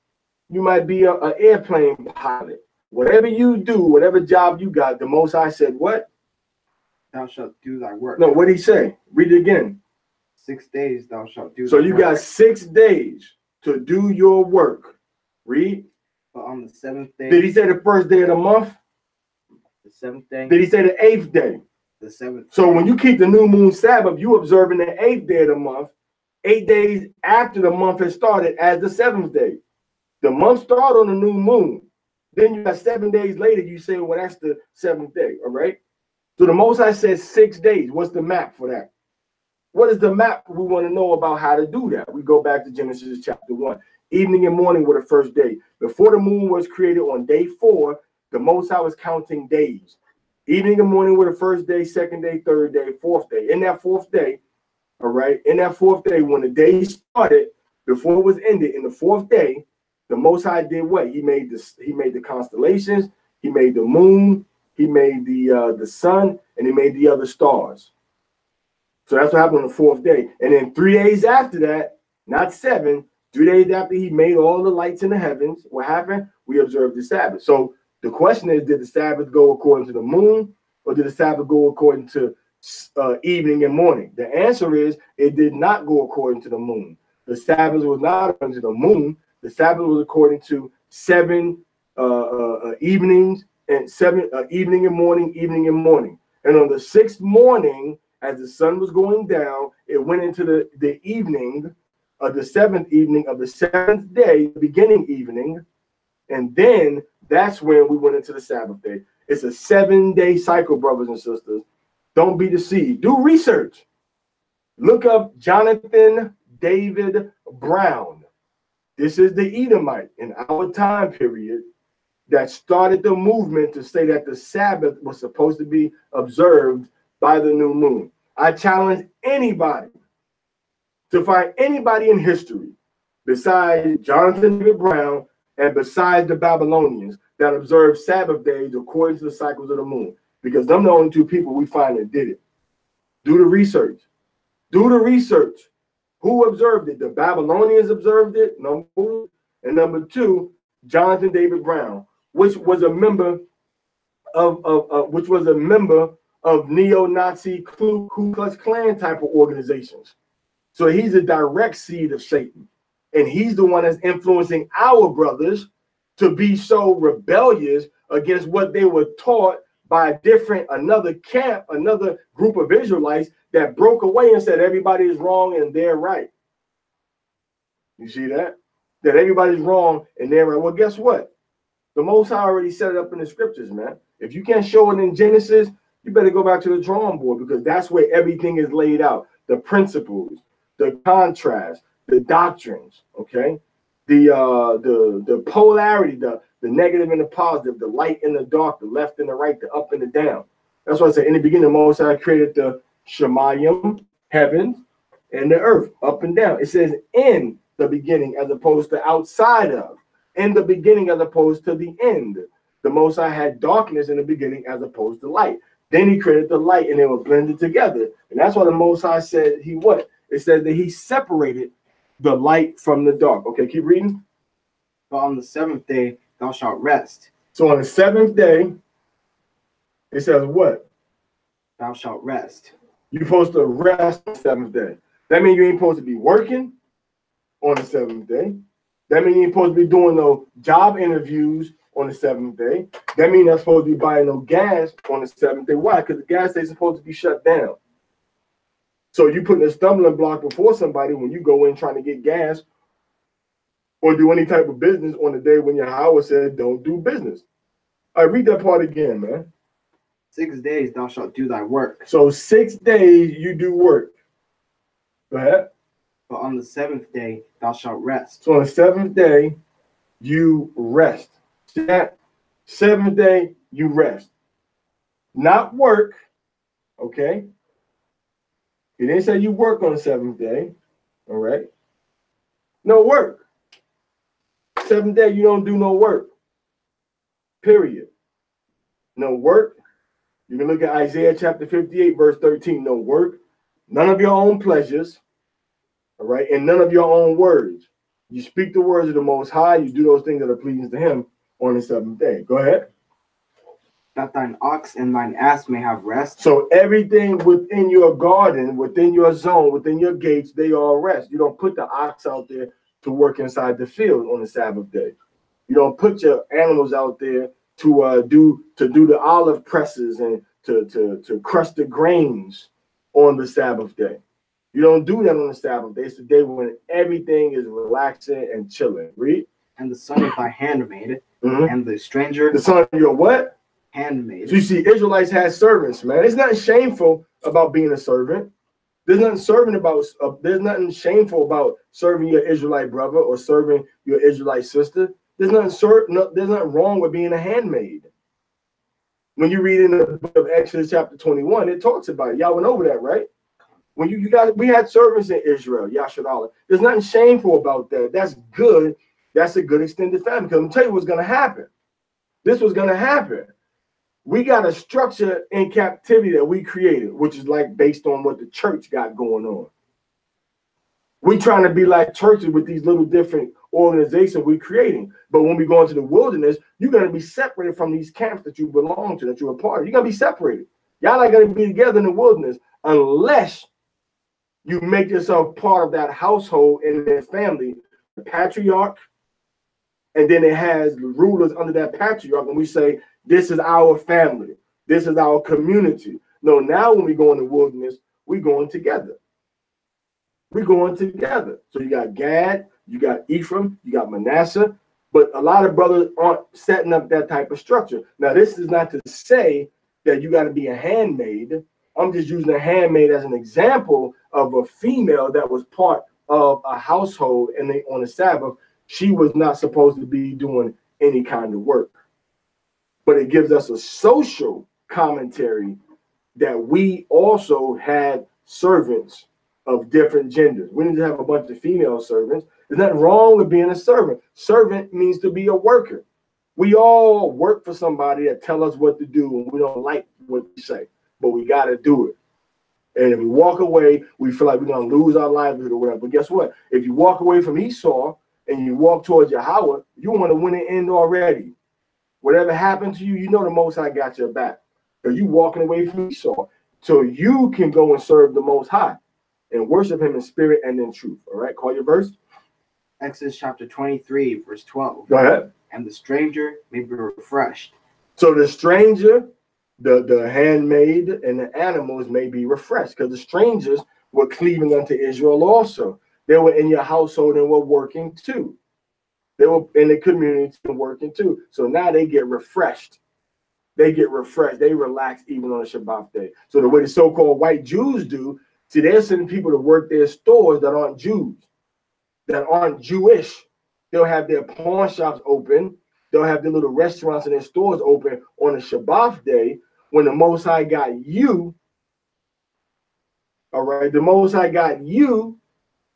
You might be an airplane pilot. Whatever you do, whatever job you got, the Most High said, what? Thou shalt do thy work. No, what did he say? Read it again. 6 days thou shalt do So thy you work. got 6 days to do your work. Read. But on the 7th day. Did he say the first day of the month? The 7th day. Did he say the 8th day? The 7th. So when you keep the new moon Sabbath, you observing the 8th day of the month, 8 days after the month has started as the 7th day. The month started on the new moon. Then you got 7 days later, you say, well, that's the 7th day, all right? So the Most High says 6 days. What's the map for that? What is the map we want to know about how to do that? We go back to Genesis chapter 1. Evening and morning were the first day. Before the moon was created on day 4, the Most High was counting days. Evening and morning were the first day, second day, third day, fourth day. In that fourth day, all right, in that fourth day, when the day started, before it was ended, in the fourth day, the Most High did what? He made the constellations, he made the moon, he made the sun, and he made the other stars. So that's what happened on the fourth day. And then 3 days after that, not 7, 3 days after he made all the lights in the heavens, what happened? We observed the Sabbath. So The question is, did the Sabbath go according to the moon, or did the Sabbath go according to evening and morning? The answer is, it did not go according to the moon. The Sabbath was not according to the moon. The Sabbath was according to 7 evenings and 7 evening and morning, evening and morning. And on the 6th morning, as the sun was going down, it went into the evening of the 7th evening of the 7th day, beginning evening. And then that's when we went into the Sabbath day. It's a 7-day cycle, brothers and sisters. Don't be deceived. Do research. Look up Jonathan David Brown. This is the Edomite in our time period that started the movement to say that the Sabbath was supposed to be observed by the new moon. I challenge anybody to find anybody in history besides Jonathan David Brown and besides the Babylonians that observed Sabbath days according to the cycles of the moon, because them the only 2 people we find that did it. Do the research. Do the research. Who observed it? The Babylonians observed it, number 1. And number 2, Jonathan David Brown, which was a member of neo-Nazi Ku Klux Klan type of organizations. So he's a direct seed of Satan. And he's the one that's influencing our brothers to be so rebellious against what they were taught by another camp, another group of Israelites that broke away and said everybody is wrong and they're right. You see that? That everybody's wrong and they're right. Well, guess what? The Most High already set it up in the scriptures, man. If you can't show it in Genesis, you better go back to the drawing board, because that's where everything is laid out. The principles, the contrast, the doctrines, okay? The polarity, the negative and the positive, the light and the dark, the left and the right, the up and the down. That's why I say in the beginning, the Most High created the Shemayim, heavens, and the earth, up and down. It says in the beginning as opposed to outside of. In the beginning as opposed to the end. The Most High had darkness in the beginning as opposed to light. Then he created the light and they were blended together. And that's why the Most High said he what? It says that he separated the light from the dark. Okay, keep reading. But on the 7th day, thou shalt rest. So on the 7th day, it says what? Thou shalt rest. You're supposed to rest on the 7th day. That means you ain't supposed to be working on the 7th day. That means you ain't supposed to be doing no job interviews on the 7th day. That means you're not supposed to be buying no gas on the 7th day. Why? Because the gas station is supposed to be shut down. So you putting a stumbling block before somebody when you go in trying to get gas or do any type of business on the day when your house said don't do business. I read that part again, man. 6 days thou shalt do thy work. So 6 days you do work. Go ahead. But on the 7th day thou shalt rest. So on the 7th day you rest. See that? 7th day you rest. Not work. Okay. He didn't say you work on the 7th day. All right. No work. 7th day you don't do no work. Period. No work. You can look at Isaiah chapter 58, verse 13. No work. None of your own pleasures. All right. And none of your own words. You speak the words of the Most High. You do those things that are pleasing to him on the 7th day. Go ahead. That thine ox and thine ass may have rest. So everything within your garden, within your zone, within your gates, they all rest. You don't put the ox out there to work inside the field on the Sabbath day. You don't put your animals out there to do the olive presses and to crush the grains on the Sabbath day. You don't do that on the Sabbath day. It's the day when everything is relaxing and chilling. Read. And the son of thy handmaid, and the stranger. The son of your what? Handmaid. So you see, Israelites had servants, man. There's nothing shameful about being a servant. There's nothing there's nothing shameful about serving your Israelite brother or serving your Israelite sister. There's nothing wrong with being a handmaid. When you read in the book of Exodus chapter 21, it talks about it. Y'all went over that, right? When you guys, we had servants in Israel, Yasharallah. There's nothing shameful about that. That's good. That's a good extended family. Because I'm going to tell you what's going to happen. This was going to happen. We got a structure in captivity that we created, which is like based on what the church got going on. We trying to be like churches with these little different organization we're creating. But when we go into the wilderness, you're going to be separated from these camps that you belong to, that you're a part of. You're going to be separated. Y'all not going to be together in the wilderness unless you make yourself part of that household and their family, the patriarch, and then it has rulers under that patriarch, and we say, this is our family. This is our community. No, now when we go in the wilderness, we're going together. We're going together. So you got Gad, you got Ephraim, you got Manasseh, but a lot of brothers aren't setting up that type of structure. Now, this is not to say that you got to be a handmaid. I'm just using a handmaid as an example of a female that was part of a household, and they, on the Sabbath, she was not supposed to be doing any kind of work. But it gives us a social commentary that we also had servants of different genders. We didn't have a bunch of female servants. There's nothing wrong with being a servant. Servant means to be a worker. We all work for somebody that tell us what to do, and we don't like what we say, but we got to do it. And if we walk away, we feel like we're going to lose our livelihood or whatever. But guess what? If you walk away from Esau and you walk towards Yahweh, you want to win the end already. Whatever happened to you, you know the Most High got your back. Because you walking away from Esau, so you can go and serve the Most High and worship him in spirit and in truth. All right, call your verse. Exodus chapter 23, verse 12. Go ahead. And the stranger may be refreshed. So the stranger, the handmaid, and the animals may be refreshed, because the strangers were cleaving unto Israel also. They were in your household and were working too. They were in the community and working too. So now they get refreshed. They get refreshed. They relax even on the Shabbat day. So the way the so-called white Jews do, see, they're sending people to work their stores that aren't Jews, that aren't Jewish. They'll have their pawn shops open. They'll have their little restaurants and their stores open on the Shabbat day when the Most High got you. All right, the Most High got you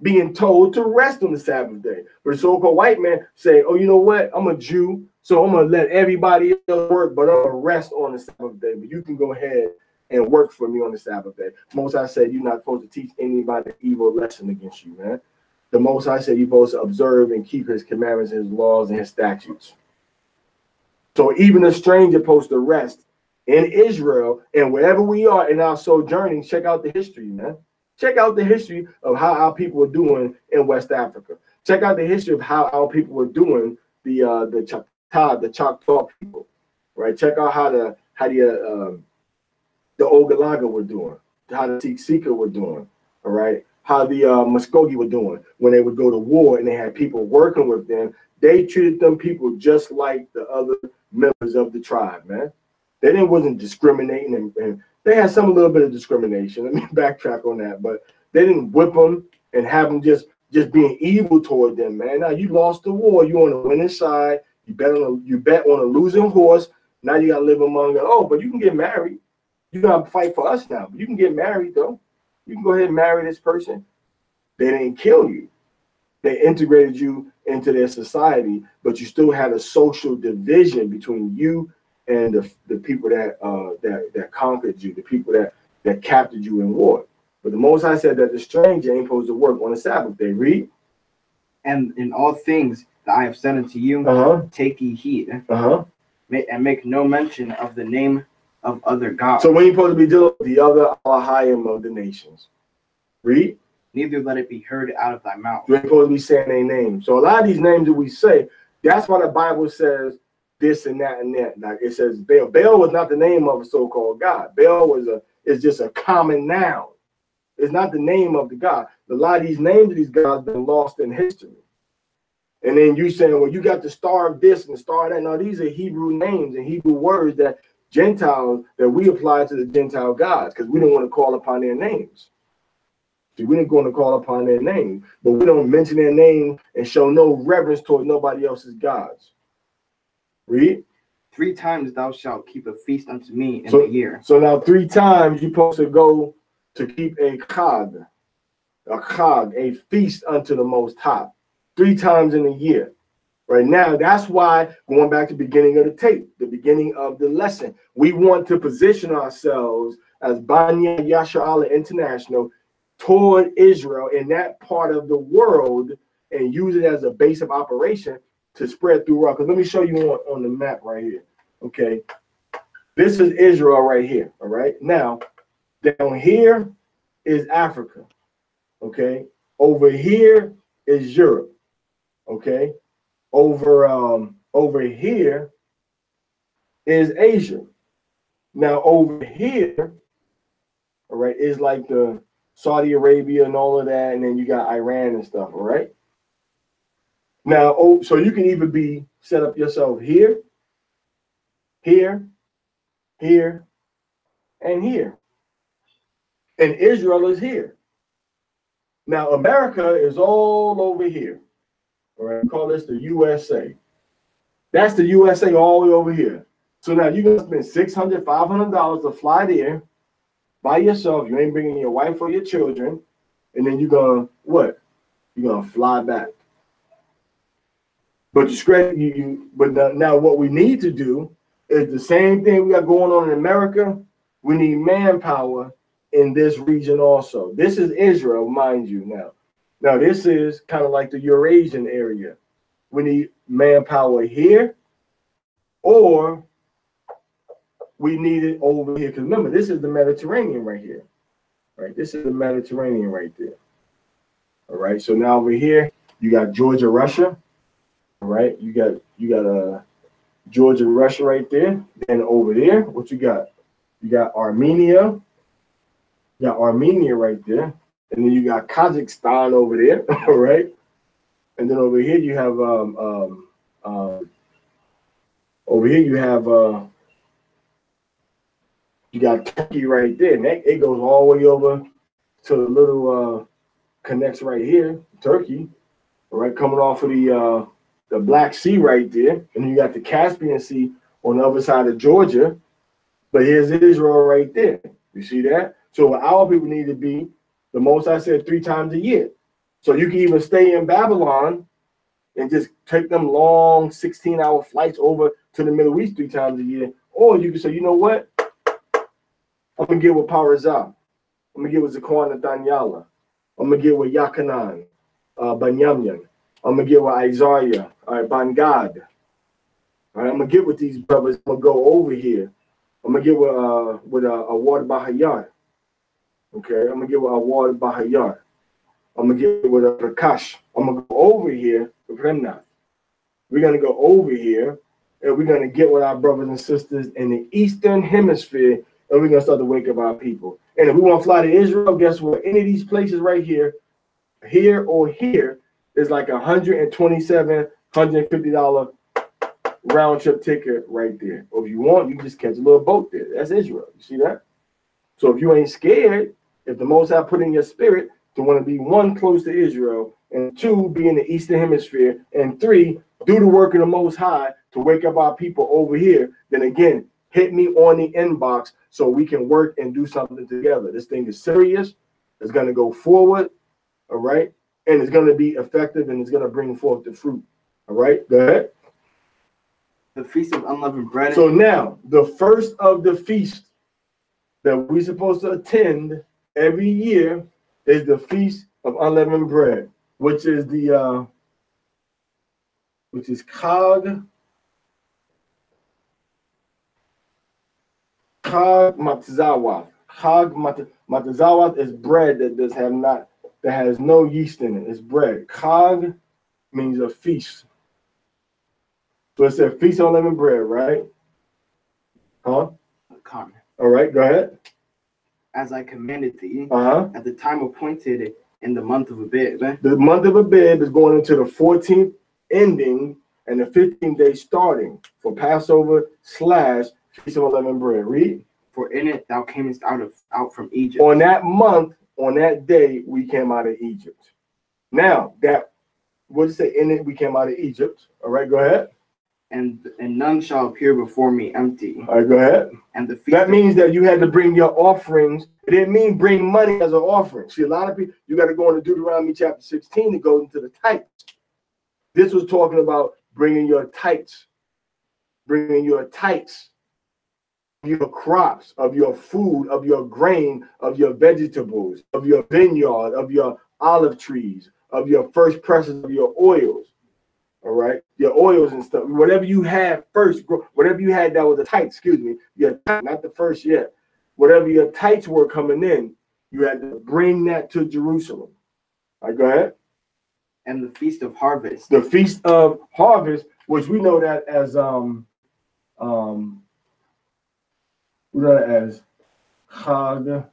being told to rest on the Sabbath day. But the so-called white man say, oh, you know what? I'm a Jew, so I'm going to let everybody else work, but I'm going to rest on the Sabbath day. But you can go ahead and work for me on the Sabbath day. Most High said you're not supposed to teach anybody an evil lesson against you, man. The Most High said you're supposed to observe and keep his commandments, his laws, and his statutes. So even a stranger supposed to rest in Israel, and wherever we are in our sojourning, check out the history, man. Check out the history of how our people were doing in West Africa. Check out the history of how our people were doing, the Choctaw people, right? Check out how the Ogalaga were doing, how the Siksika were doing, all right? How the Muskogee were doing when they would go to war and they had people working with them. They treated them people just like the other members of the tribe, man. They wasn't discriminating, and they had some little bit of discrimination. Let me backtrack on that, but they didn't whip them and have them just being evil toward them, man. Now you lost the war, you on the winning side. You bet on a losing horse. Now you gotta live among them. Oh, but you can get married. You gotta fight for us now. You can get married though. You can go ahead and marry this person. They didn't kill you. They integrated you into their society, but you still had a social division between you and the people that conquered you, the people that captured you in war. But the Most High said that the stranger ain't supposed to work on the Sabbath day. Read. And in all things that I have said unto you, take ye heed, and make no mention of the name of other gods. So when you're supposed to be dealing with the other Aliyah of the nations. Read. Neither let it be heard out of thy mouth. You ain't supposed to be saying their names. So a lot of these names that we say, that's why the Bible says this and that and that. Like it says Baal. Baal was not the name of a so-called God. Baal is just a common noun. It's not the name of the God. A lot of these names of these gods been lost in history. And then you saying, well, you got the star of this and the star of that. No, these are Hebrew names and Hebrew words that Gentiles, that we apply to the Gentile gods, because we didn't want to call upon their names. See, we didn't want to call upon their name, but we don't mention their name and show no reverence toward nobody else's gods. Read. 3 times thou shalt keep a feast unto me in the year. So now 3 times you're supposed to go to keep a chag, a feast unto the Most High. 3 times in a year. Right now, that's why, going back to the beginning of the tape, the beginning of the lesson, we want to position ourselves as Banya Yashar Allah International toward Israel in that part of the world and use it as a base of operation to spread through rock. Because let me show you on the map right here. Okay, this is Israel right here. All right, now down here is Africa. Okay, over here is Europe. Okay, over here is Asia. Now over here, all right, is like the Saudi Arabia and all of that, and then you got Iran and stuff. All right. Now, so you can either be set up yourself here, here, here, and here. And Israel is here. Now, America is all over here. All right, we call this the USA. That's the USA all the way over here. So now you're going to spend $600, $500 to fly there by yourself. You ain't bringing your wife or your children. And then you're going to, what? You're going to fly back. But now what we need to do is the same thing we got going on in America. We need manpower in this region also. This is Israel, mind you. Now this is kind of like the Eurasian area. We need manpower here, or we need it over here. Because remember, this is the Mediterranean right here. Right? This is the Mediterranean right there. All right. So now over here, you got Georgia, Russia. All right, you got Georgia, Russia right there. Then over there, what you got? You got Armenia. You got Armenia right there. And then you got Kazakhstan over there. All right. And then over here you have you got Turkey right there. And it goes all the way over to the little connects right here, Turkey. All right, coming off of the Black Sea right there, and you got the Caspian Sea on the other side of Georgia, but here's Israel right there. You see that? So what our people need to be, the most I said 3 times a year. So you can even stay in Babylon and just take them long 16-hour flights over to the Middle East 3 times a year. Or you can say, you know what? I'm going to get with Parashah. I'm going to get with Zakwan and Danyala. I'm going to get with Yakanan, Banyamin. I'm going to get with Isaiah, Bangad. All right, I'm going to get with these brothers. I'm going to go over here. I'm going to get with a Ward Bahayar. Okay, I'm going to get with a Ward Bahayar. I'm going to get with a Prakash. I'm going to go over here with Remnath. We're going to go over here, and we're going to get with our brothers and sisters in the Eastern Hemisphere, and we're going to start to wake up our people. And if we want to fly to Israel, guess what? Any of these places right here, or here, is like $127, $150 round trip ticket right there. Or if you want, you can just catch a little boat there. That's Israel. You see that? So if you ain't scared, if the Most High put in your spirit to want to be 1, close to Israel, and 2, be in the Eastern Hemisphere, and 3, do the work of the Most High to wake up our people over here, then again, hit me on the inbox so we can work and do something together. This thing is serious. It's going to go forward. All right. And it's going to be effective, and it's going to bring forth the fruit. All right, go ahead. The Feast of Unleavened Bread. So now, the first of the feast that we're supposed to attend every year is the Feast of Unleavened Bread, which is Chag Matzawath. Chag Matzawath is bread that has no yeast in it. It's bread. Chag means a feast. So it said Feast of Unleavened Bread, right? Huh? Comment. All right, go ahead. As I commanded thee, at the time appointed in the month of Abib. The month of Abib is going into the 14th ending and the 15th day starting for Passover / Feast of Unleavened Bread. Read. For in it thou camest out from Egypt. On that month, on that day, we came out of Egypt. Now, what does it say? In it, we came out of Egypt. All right, go ahead. And none shall appear before me empty. All right, go ahead. And the feast that means that you had to bring your offerings. It didn't mean bring money as an offering. See, a lot of people, you got to go into Deuteronomy chapter 16 to go into the tithes. This was talking about bringing your tithes, your crops, of your food, of your grain, of your vegetables, of your vineyard, of your olive trees, of your first presses of your oils. All right, your oils and stuff, whatever you had first, whatever you had that was a tight, excuse me, your tight, not the first yet, whatever your tights were coming in, you had to bring that to Jerusalem. All right, go ahead. And the Feast of Harvest. The Feast of Harvest, which we know that as we know that as Chag,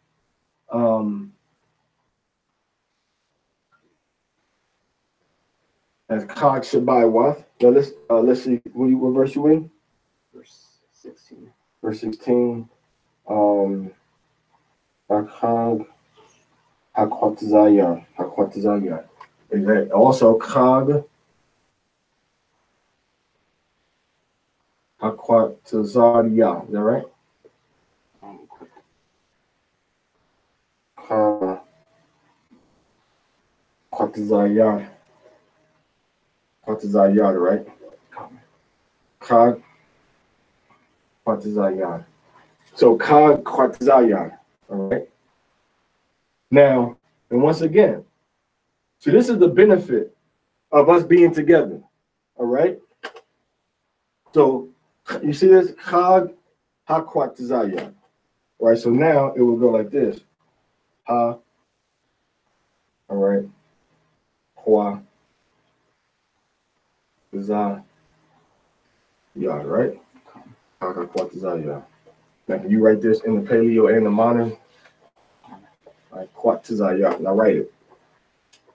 as Chag Shabbai Wath. Now let's see what verse you in? Verse 16. Verse 16. Chag Hakwatazayah. Is that also Chag Hakwatazayah? Is that right? Hakwatazayah. Hakwatazayah, right? Chag Hakwatazayah. So Chag Hakwatazayah. All right. Now, and once again, so this is the benefit of us being together. All right. So you see this? Chag Hakwatazayah. All right. So now it will go like this. Ha. All right. Kwa. Zah. Yah. Right. Chag Hakwatazayah. Now can you write this in the Paleo and the modern? All right. Kwatazayah. Now write it.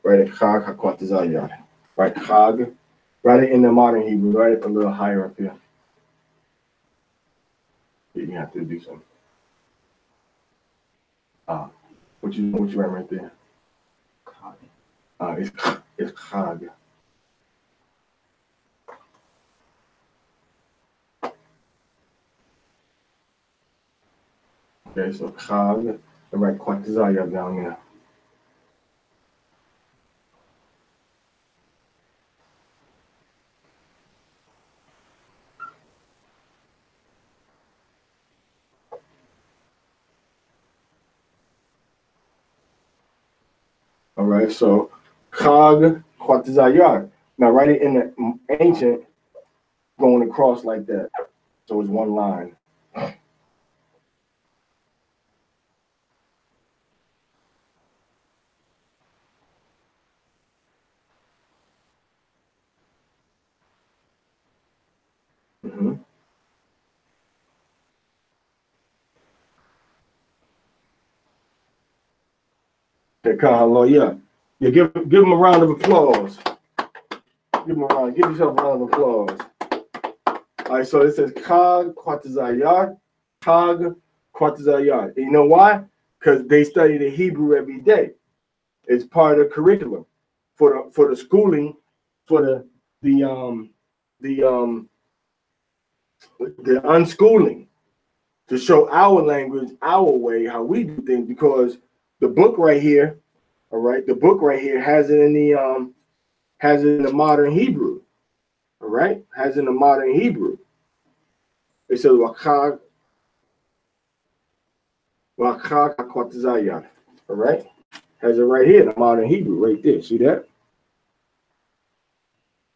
Write it, Chag Hakwatazayah. Right, Chag. Write it in the modern Hebrew. Write it a little higher up here. You have to do something. What you write right there? Chag. It's Chag. Okay, so Chag. And write Kwatazayah down there. All right, so Chag Hakwatazayah. Now write it in the ancient, going across like that. So it's one line. Okay, Aliyah. Yeah, give him a round of applause. Give him a round. Give yourself a round of applause. All right, so it says Chag Hakwatazayah, Chag Hakwatazayah. You know why? Because they study the Hebrew every day. It's part of the curriculum for the schooling, for the unschooling, to show our language, our way, how we do things. Because the book right here, all right, the book right here has it in the modern Hebrew, all right, has it in the modern Hebrew. It says Chag Hakwatazayah, all right, has it right here in the modern Hebrew, right there. See that?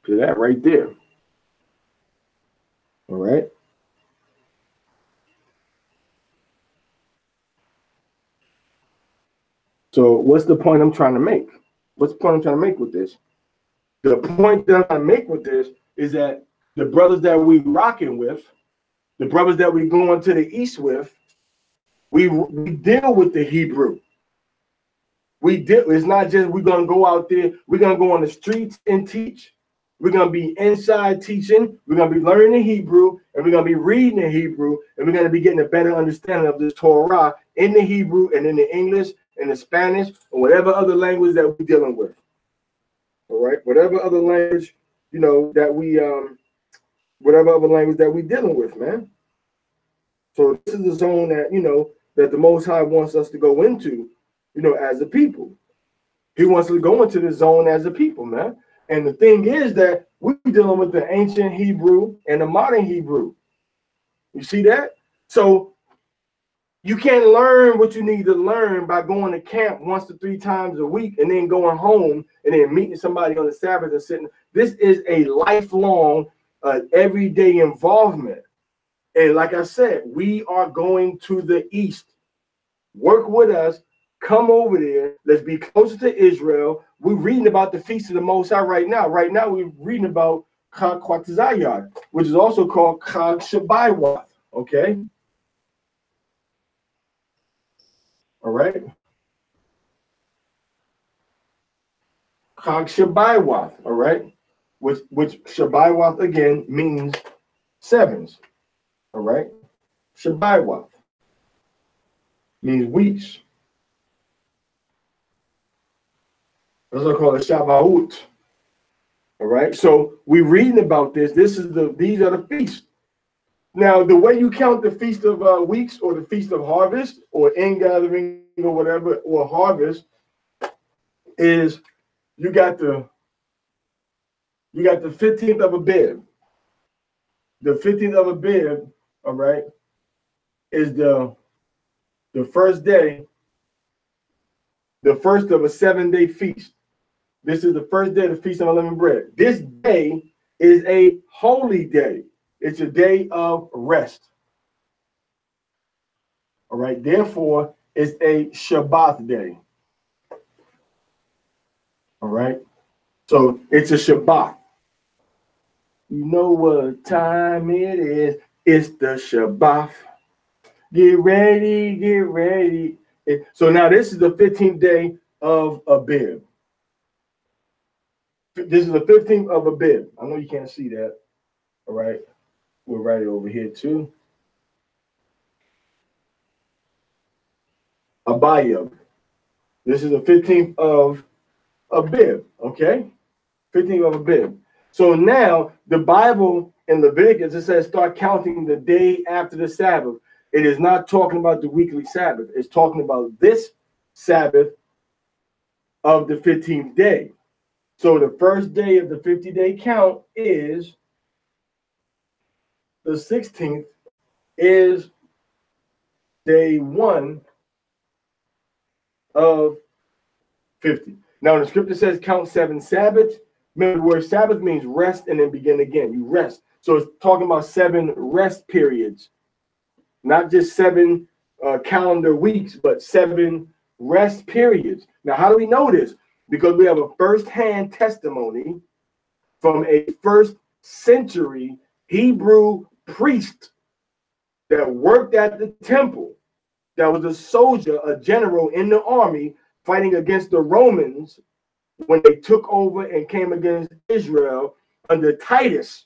See that right there. All right. So what's the point I'm trying to make? What's the point I'm trying to make with this? The point that I make with this is that the brothers that we rocking with, the brothers that we going to the east with, we deal with the Hebrew. It's not just we're gonna go out there, we're gonna go on the streets and teach. We're gonna be inside teaching, we're gonna be learning the Hebrew, and we're gonna be reading the Hebrew, and we're gonna be getting a better understanding of this Torah in the Hebrew and in the English and the Spanish or whatever other language that we're dealing with. All right, whatever other language, that we whatever other language that we're dealing with, man. So this is the zone that that the Most High wants us to go into, as a people. He wants to go into the zone as a people, man. And the thing is that we're dealing with the ancient Hebrew and the modern Hebrew. You see that? So You can't learn what you need to learn by going to camp once to 3 times a week and then going home and then meeting somebody on the Sabbath and sitting. This is a lifelong, everyday involvement. And like I said, we are going to the east. Work with us. Come over there. Let's be closer to Israel. We're reading about the Feast of the Most High right now. Right now, we're reading about Chag Kwartazayad, which is also called Chag Shabbat. Okay? All right? Chag Shabbat. All right? Which Shabbat again means sevens. All right? Shabbat means weeks. That's what I call it, Shabbat. All right, so we're reading about this. These are the feasts. Now, the way you count the Feast of Weeks or the Feast of Harvest or Ingathering or whatever, or harvest, is you got the 15th of Abib. The 15th of Abib, all right, is the first day, the first of a 7-day feast. This is the first day of the Feast of Unleavened Bread. This day is a holy day. It's a day of rest. All right. Therefore, it's a Shabbat day. All right. So it's a Shabbat. You know what time it is. It's the Shabbat. Get ready, get ready. So now this is the 15th day of Abib. This is the 15th of Abib. I know you can't see that. All right. We'll write it over here too. Abayab. This is the 15th of Abib. Okay. 15th of Abib. So now the Bible in Leviticus, it says start counting the day after the Sabbath. It is not talking about the weekly Sabbath. It's talking about this Sabbath of the 15th day. So the first day of the 50-day count is the 16th, is day 1 of 50. Now the scripture says count 7 Sabbaths. Remember, the word Sabbath means rest and then begin again. You rest. So it's talking about 7 rest periods, not just 7 calendar weeks, but 7 rest periods. Now, how do we know this? Because we have a first-hand testimony from a first-century Hebrew priest that worked at the temple, that was a soldier, a general in the army fighting against the Romans when they took over and came against Israel under Titus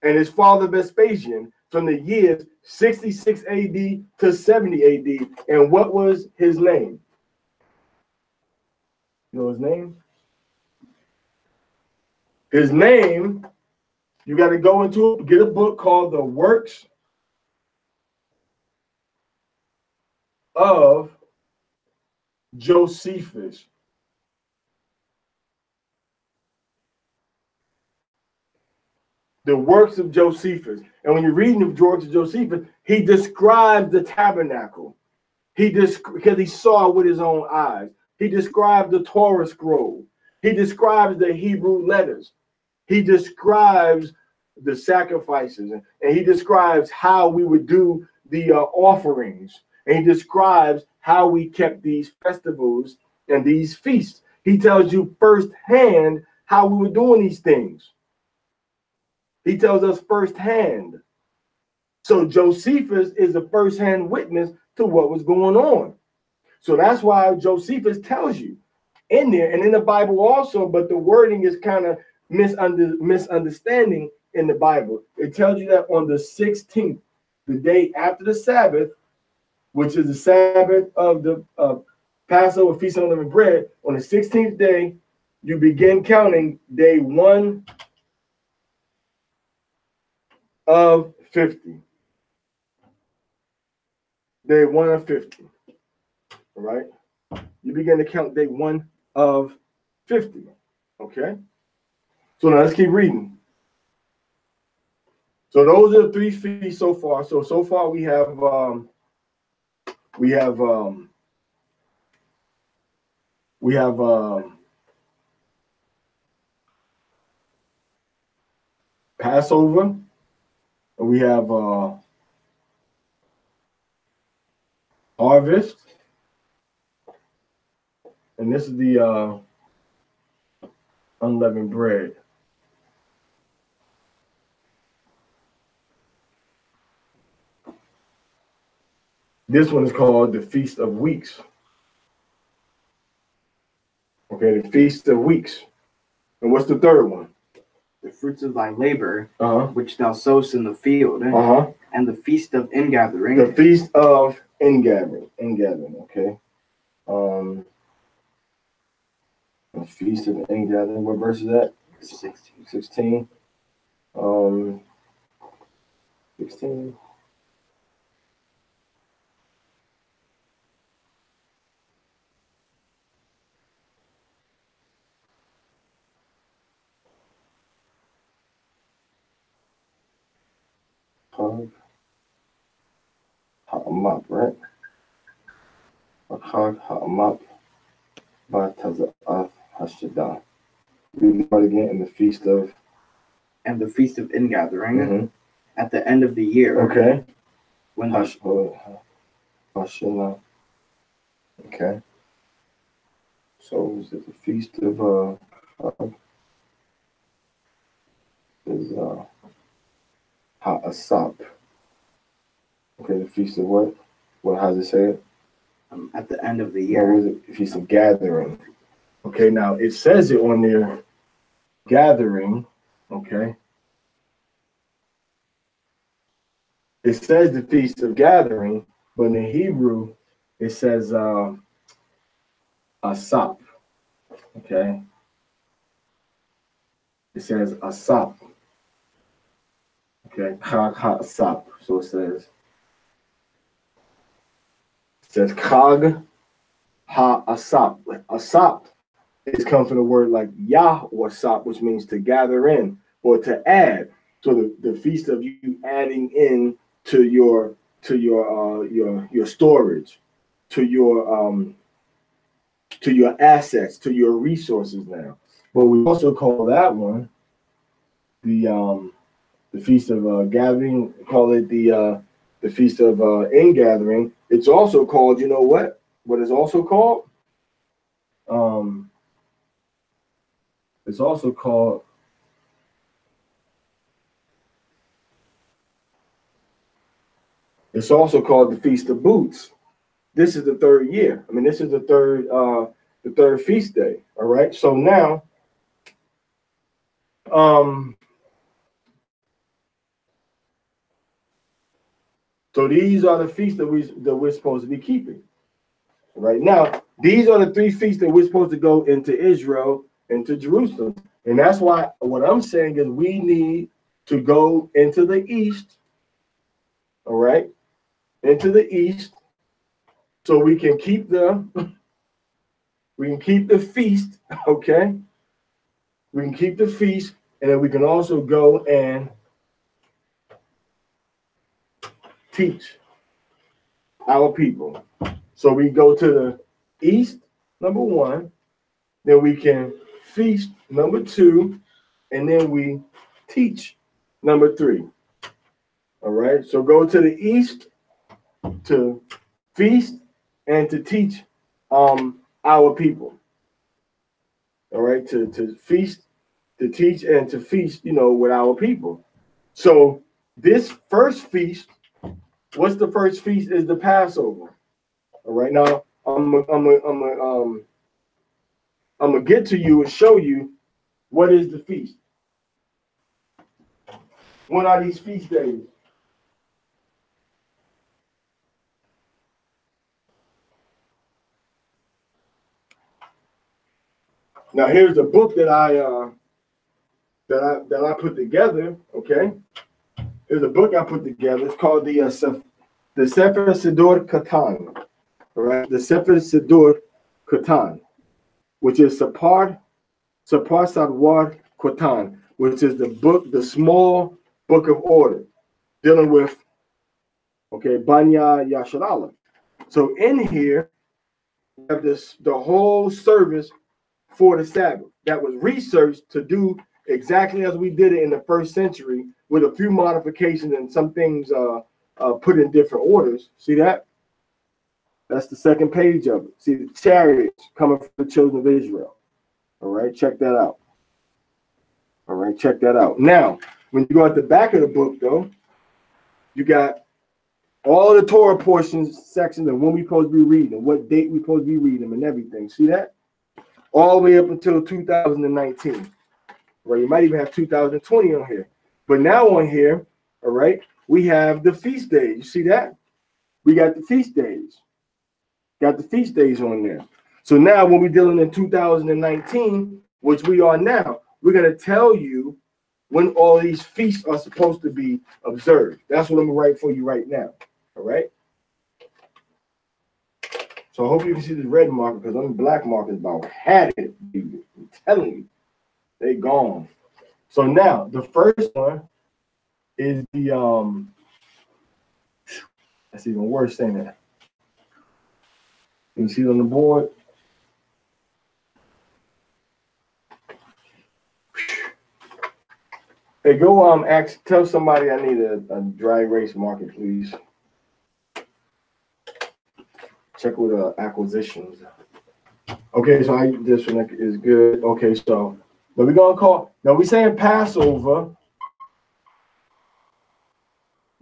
and his father Vespasian from the years 66 AD to 70 AD. And what was his name? You know his name? His name, you got to go into, get a book called The Works of Josephus. The Works of Josephus. And when you're reading the works of Josephus, he describes the tabernacle. Because he saw with his own eyes. He described the Torah scroll. He describes the Hebrew letters. He describes the sacrifices. And he describes how we would do the offerings. And he describes how we kept these festivals and these feasts. He tells you firsthand how we were doing these things. He tells us firsthand. So Josephus is a firsthand witness to what was going on. So that's why Josephus tells you in there and in the Bible also, but the wording is kind of misunderstanding in the Bible. It tells you that on the 16th, the day after the Sabbath, which is the Sabbath of the Passover Feast of Unleavened Bread, on the 16th day, you begin counting day 1 of 50. Day 1 of 50. All right. You begin to count day 1 of 50. Okay. So now let's keep reading. So those are the 3 feasts so far. So far we have we have Passover, and we have harvest, and this is the unleavened bread. This one is called the Feast of Weeks. Okay, the Feast of Weeks. And what's the third one? The fruits of thy labor, which thou sowest in the field, and the feast of ingathering. The feast of ingathering, okay. The feast of ingathering, what verse is that? 16. 16. 16. Ha'amap, right? Chag ha'amap ba'taza'ath hashdadah. Read it again in the feast of. And the feast of ingathering at the end of the year. Okay. When Hashanah. Okay. So is it the feast of is Ha'asap. Okay, the feast of what? What, how does it say it? At the end of the year. What was it? Feast of gathering. Okay, now it says it on there, gathering, okay? It says the feast of gathering, but in Hebrew, it says asap, okay? It says asap, okay? Chag ha'asap, so it says Chag ha'asap. Asap is comes from the word like Yah or sap, which means to gather in or to add. So the feast of you adding in to your storage, to your assets, to your resources now. But we also call that one the feast of gathering. Call it the feast of ingathering. It's also called, you know what? What is also called? It's also called the Feast of Booths. This is the third year. I mean, this is the third feast day. All right. So now, so these are the feasts that we're supposed to be keeping. Right now, these are the three feasts that we're supposed to go into Israel, into Jerusalem. And that's why what I'm saying is we need to go into the east, all right, into the east, so we can keep the feast, okay? We can keep the feast, and then we can also go and teach our people. So we go to the east, number one, then we can feast, number two, and then we teach, number three. All right, so go to the east to feast and to teach our people. All right, to feast, to teach, and to feast, with our people. So this first feast, what's the first feast? Is the Passover. All right, now I'm gonna get to you and show you what is the feast. What are these feast days? Now here's the book that I put together. Okay, here's a book I put together. It's called the Sefer Siddur Katan. All right, the Sefer Siddur Katan, which is Sefer Sadwar Katan, which is the small book of order, dealing with Banya Yasharallah. So in here, we have the whole service for the Sabbath that was researched to do exactly as we did it in the first century, with a few modifications and some things put in different orders. See that? That's the second page of it. See the chariots coming from the children of Israel. All right, check that out. All right, check that out. Now, when you go at the back of the book, though, you got all the Torah portions, sections, and when we're supposed to be reading, what date we're supposed to be reading them, and everything. See that? All the way up until 2019. Right, you might even have 2020 on here. But now on here, all right, we have the feast days. You see that? We got the feast days. Got the feast days on there. So now when we're dealing in 2019, which we are now, we're going to tell you when all these feasts are supposed to be observed. That's what I'm going to write for you right now. All right? So I hope you can see this red marker, because them black markers about had it. I'm telling you, they gone. So now the first one is the that's even worse saying that. You see it on the board. Hey, go tell somebody I need a dry erase marker, please. Check with acquisitions. Okay, so this one is good. Okay, so but we're gonna call now we're saying Passover.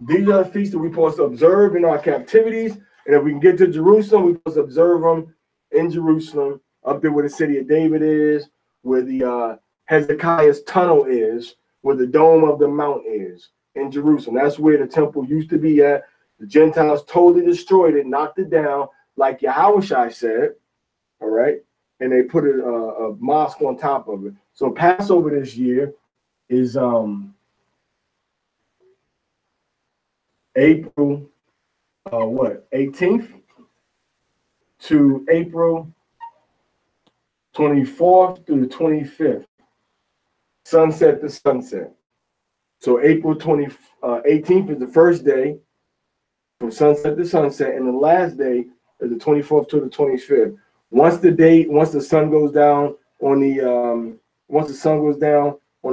These are the feasts that we're supposed to observe in our captivities. And if we can get to Jerusalem, we're supposed to observe them in Jerusalem, up there where the city of David is, where the Hezekiah's tunnel is, where the dome of the mount is in Jerusalem. That's where the temple used to be at. The Gentiles totally destroyed it, knocked it down, like Yahushua said, all right? And they put a mosque on top of it. So Passover this year is April 18th to April 24th through the 25th, sunset to sunset. So April 18th is the first day from sunset to sunset, and the last day is the 24th to the 25th. Once the sun goes down on the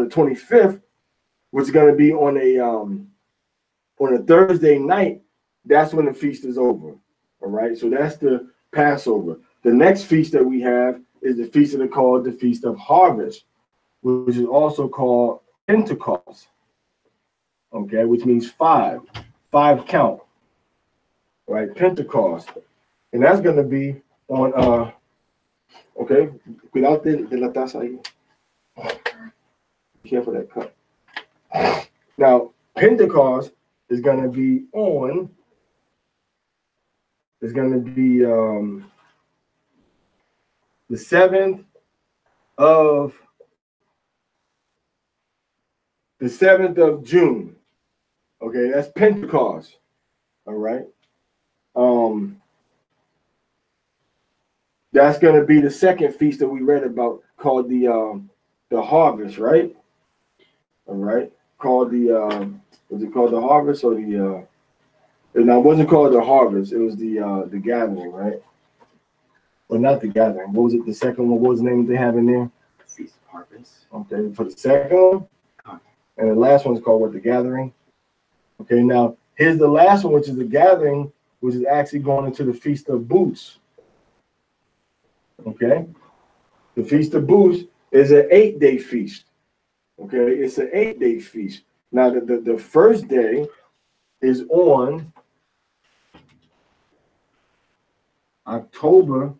25th, which is going to be on a Thursday night, that's when the feast is over. All right, so that's the Passover. The next feast that we have is the feast that are called the Feast of Harvest, which is also called Pentecost. Okay, which means five count. All right, Pentecost, and that's going to be on okay. Cuidado de la taza ahí. Be careful that cup. Now, Pentecost is going to be on. It's going to be the 7th of June. Okay, that's Pentecost. All right. That's going to be the second feast that we read about, called the harvest, right? All right. Called the was it called the harvest or the no, it wasn't called the harvest. It was the gathering, right? Well, not the gathering. What was it? The second one. What was the name they have in there? Feast of Harvest. Okay, for the second one, and the last one's called what? The gathering. Okay, now here's the last one, which is the gathering, which is actually going into the Feast of Booths. Okay, the Feast of Booths is an 8-day feast. Okay, it's an 8-day feast. Now the first day is on October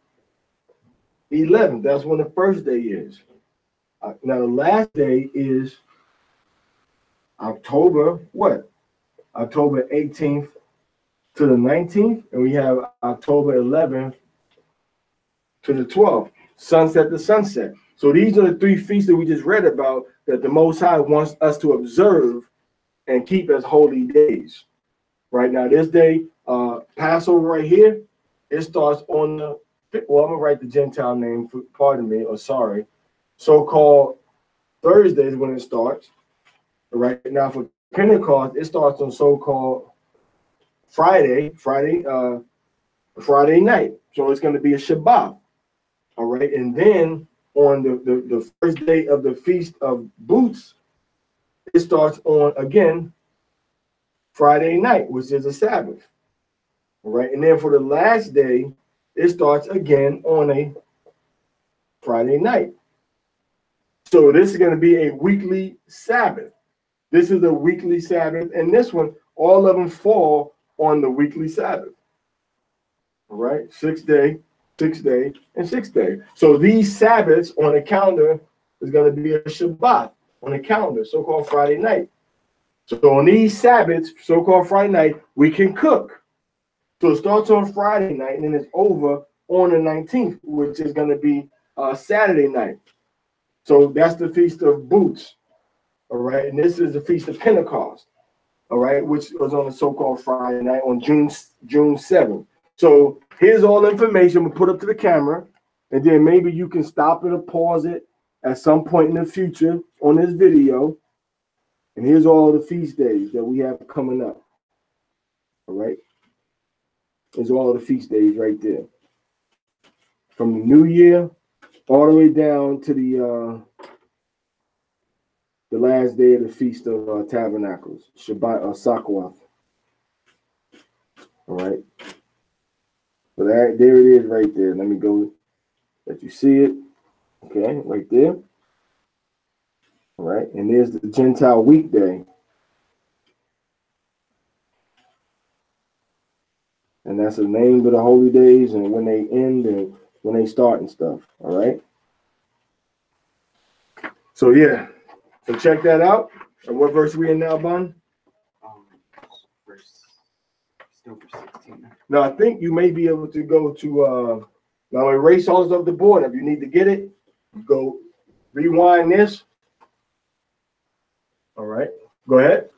11th. That's when the first day is. Now the last day is October what? October 18th to the 19th, and we have October 11th to the 12th, sunset to sunset. So these are the three feasts that we just read about that the Most High wants us to observe and keep as holy days. Right now, this day, Passover right here, it starts on the, well, I'm going to write the Gentile name, pardon me, or sorry. So-called Thursday is when it starts. Right now, for Pentecost, it starts on so-called Friday, Friday night. So it's going to be a Shabbat. All right. And then on the first day of the Feast of Booths, it starts on, again, Friday night, which is a Sabbath. All right. And then for the last day, it starts again on a Friday night. So this is going to be a weekly Sabbath. This is a weekly Sabbath. And this one, all of them fall on the weekly Sabbath. All right. 6th day, 6th day, and 6th day. So these Sabbaths on the calendar is going to be a Shabbat on the calendar, so-called Friday night. So on these Sabbaths, so-called Friday night, we can cook. So it starts on Friday night and then it's over on the 19th, which is going to be Saturday night. So that's the Feast of Booths. All right. And this is the Feast of Pentecost. All right. Which was on the so-called Friday night on June 7th. So here's all the information we'll put up to the camera. And then maybe you can stop it or pause it at some point in the future on this video. And here's all the feast days that we have coming up. All right. There's all the feast days right there. From the New Year all the way down to the last day of the Feast of Tabernacles, Shabbat or Sakwath. All right. So that, there it is right there. Let me go let you see it. Okay, right there. All right. And there's the Gentile weekday. And that's the name of the holy days and when they end and when they start and stuff. All right. So yeah. So check that out. And what verse are we in now, Bun? Still verse 16. Now I think you may be able to go to now erase all of the board. If you need to get it, go rewind this. All right. Go ahead.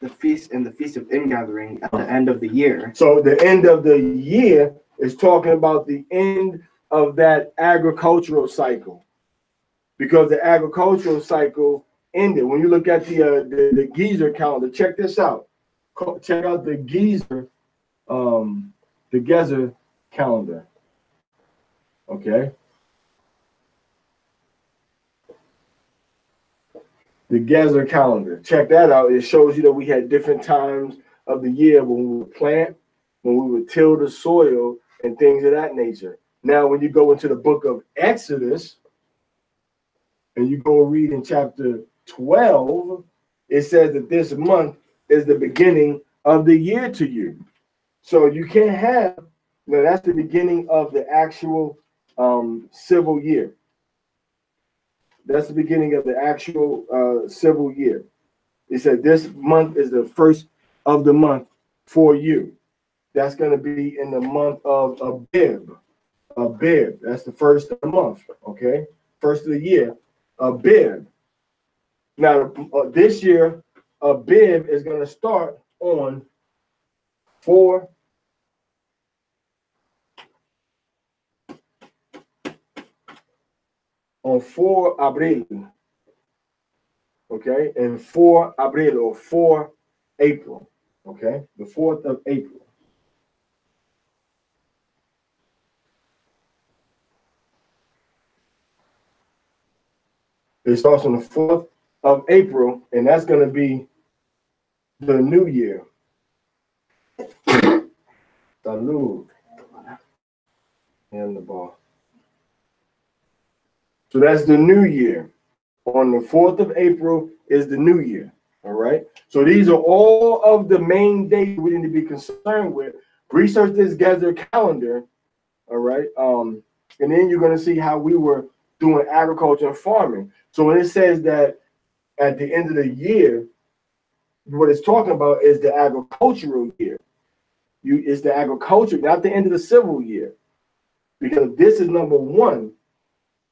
The feast of Ingathering at the end of the year. So the end of the year is talking about the end of that agricultural cycle, because the agricultural cycle ended. When you look at the Gezer calendar, check this out. Check out the Gezer calendar. Okay. The Gezer calendar. Check that out. It shows you that we had different times of the year when we would plant, when we would till the soil, and things of that nature. Now, when you go into the book of Exodus, and you go read in chapter 12, it says that this month is the beginning of the year to you. So you can't have, that's the beginning of the actual civil year. That's the beginning of the actual civil year. It said this month is the first of the month for you. That's going to be in the month of Abib. Abib. That's the first of the month. Okay. First of the year. Abib. Now, this year, Abib is going to start on 4 Abril, okay, and 4 Abril or 4 April, okay, the 4th of April. It starts on the 4th of April, and that's going to be the new year. Salud. And the ball. So that's the new year. On the 4th of April is the new year. All right. So these are all of the main dates we need to be concerned with. Research this Gezer calendar. All right. And then you're going to see how we were doing agriculture and farming. So when it says that at the end of the year, what it's talking about is the agricultural year. It's the agriculture, not the end of the civil year. Because this is number 1.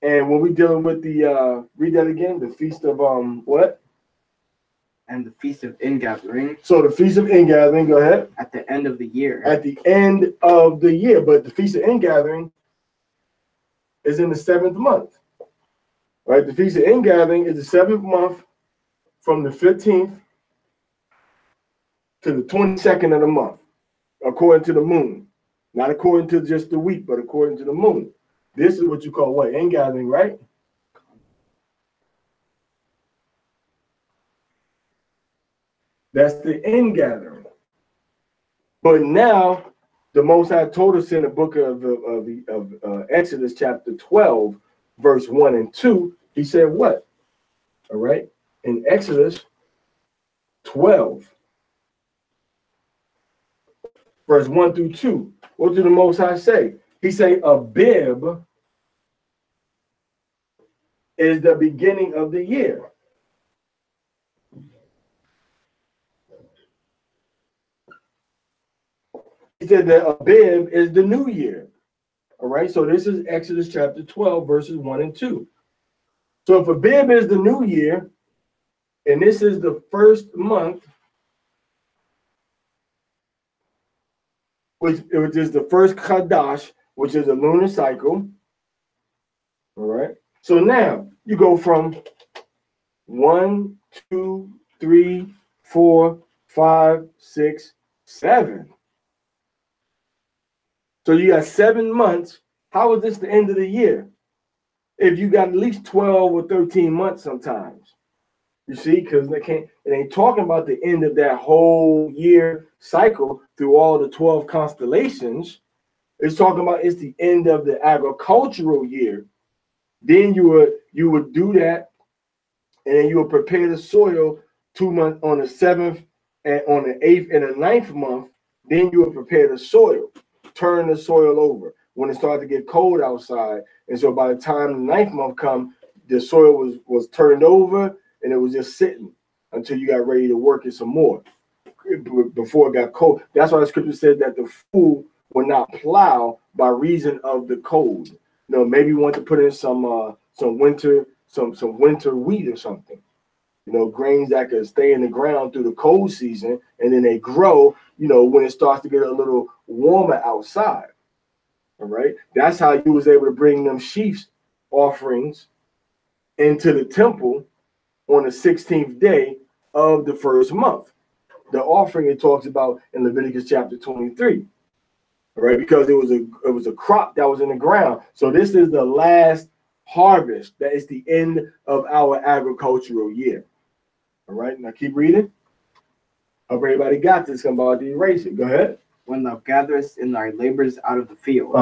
And when we're dealing with the, read that again, the Feast of, what? And the Feast of Ingathering. So the Feast of Ingathering, go ahead. At the end of the year. At the end of the year. But the Feast of Ingathering is in the 7th month. Right? The Feast of Ingathering is the 7th month from the 15th to the 22nd of the month. according to the moon. Not according to just the week, but according to the moon. This is what you call what? Ingathering, right? That's the ingathering. But now, the Most High told us in the book of Exodus chapter 12, verse 1 and 2, he said what? All right? In Exodus 12, verse 1 through 2, what did the Most High say? He say, Abib is the beginning of the year. He said that Abib is the new year. All right, so this is Exodus chapter 12, verses 1 and 2. So if Abib is the new year, and this is the first month, which is the first Chadash, which is a lunar cycle. All right, so now you go from 1, 2, 3, 4, 5, 6, 7. So you got 7 months. How is this the end of the year? If you got at least 12 or 13 months sometimes. You see, because it ain't talking about the end of that whole year cycle through all the 12 constellations. It's talking about it's the end of the agricultural year. Then you would do that, and then you would prepare the soil 2 months on the 7th and on the 8th and the 9th month. Then you would prepare the soil, turn the soil over when it started to get cold outside. And so by the time the 9th month come, the soil was turned over and it was just sitting until you got ready to work it some more before it got cold. That's why the scripture said that the fool will not plow by reason of the cold. You know, maybe you want to put in some winter wheat or something. You know, grains that could stay in the ground through the cold season, and then they grow, you know, when it starts to get a little warmer outside. All right. That's how you was able to bring them sheaf offerings into the temple on the 16th day of the first month. The offering it talks about in Leviticus chapter 23. All right, because it was a crop that was in the ground. So this is the last harvest. That is the end of our agricultural year. All right, now keep reading. Hope everybody got this. I'm about to erase it. Go ahead. When thou gatherest in thy labors out of the field,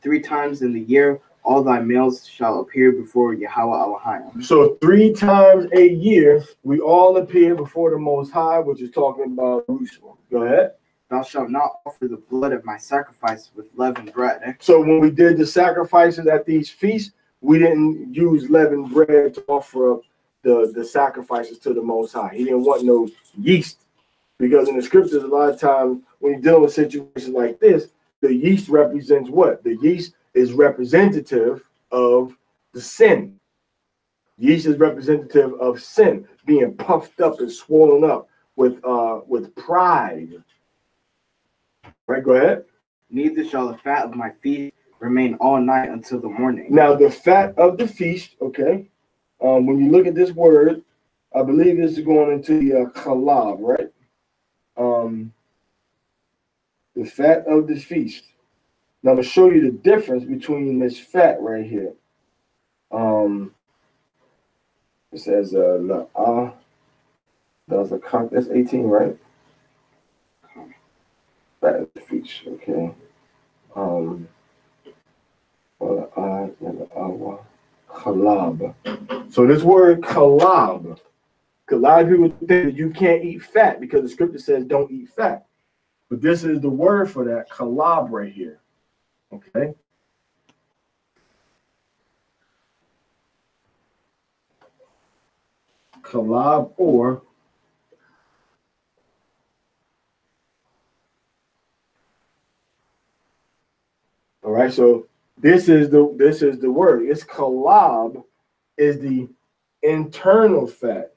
3 times in the year, all thy males shall appear before Yahweh Elohim. So 3 times a year, we all appear before the Most High, which is talking about Jerusalem. Go ahead. Thou shalt not offer the blood of my sacrifice with leavened bread. So when we did the sacrifices at these feasts, we didn't use leavened bread to offer up the sacrifices to the Most High. He didn't want no yeast, because in the scriptures, a lot of times when you're dealing with situations like this, the yeast represents what? The yeast is representative of the sin. Yeast is representative of sin, being puffed up and swollen up with pride. Right, go ahead. Neither shall the fat of my feast remain all night until the morning. Now, the fat of the feast, okay, when you look at this word, I believe this is going into the chalab, right? The fat of the feast. Now, I'm going to show you the difference between this fat right here. It says, that's 18, right? Fat of the feast, okay. Chalab. So this word chalab, a lot of people think that you can't eat fat because the scripture says don't eat fat. But this is the word for that, chalab right here. Okay. Chalab or all right, so this is the word. It's chalab is the internal fat.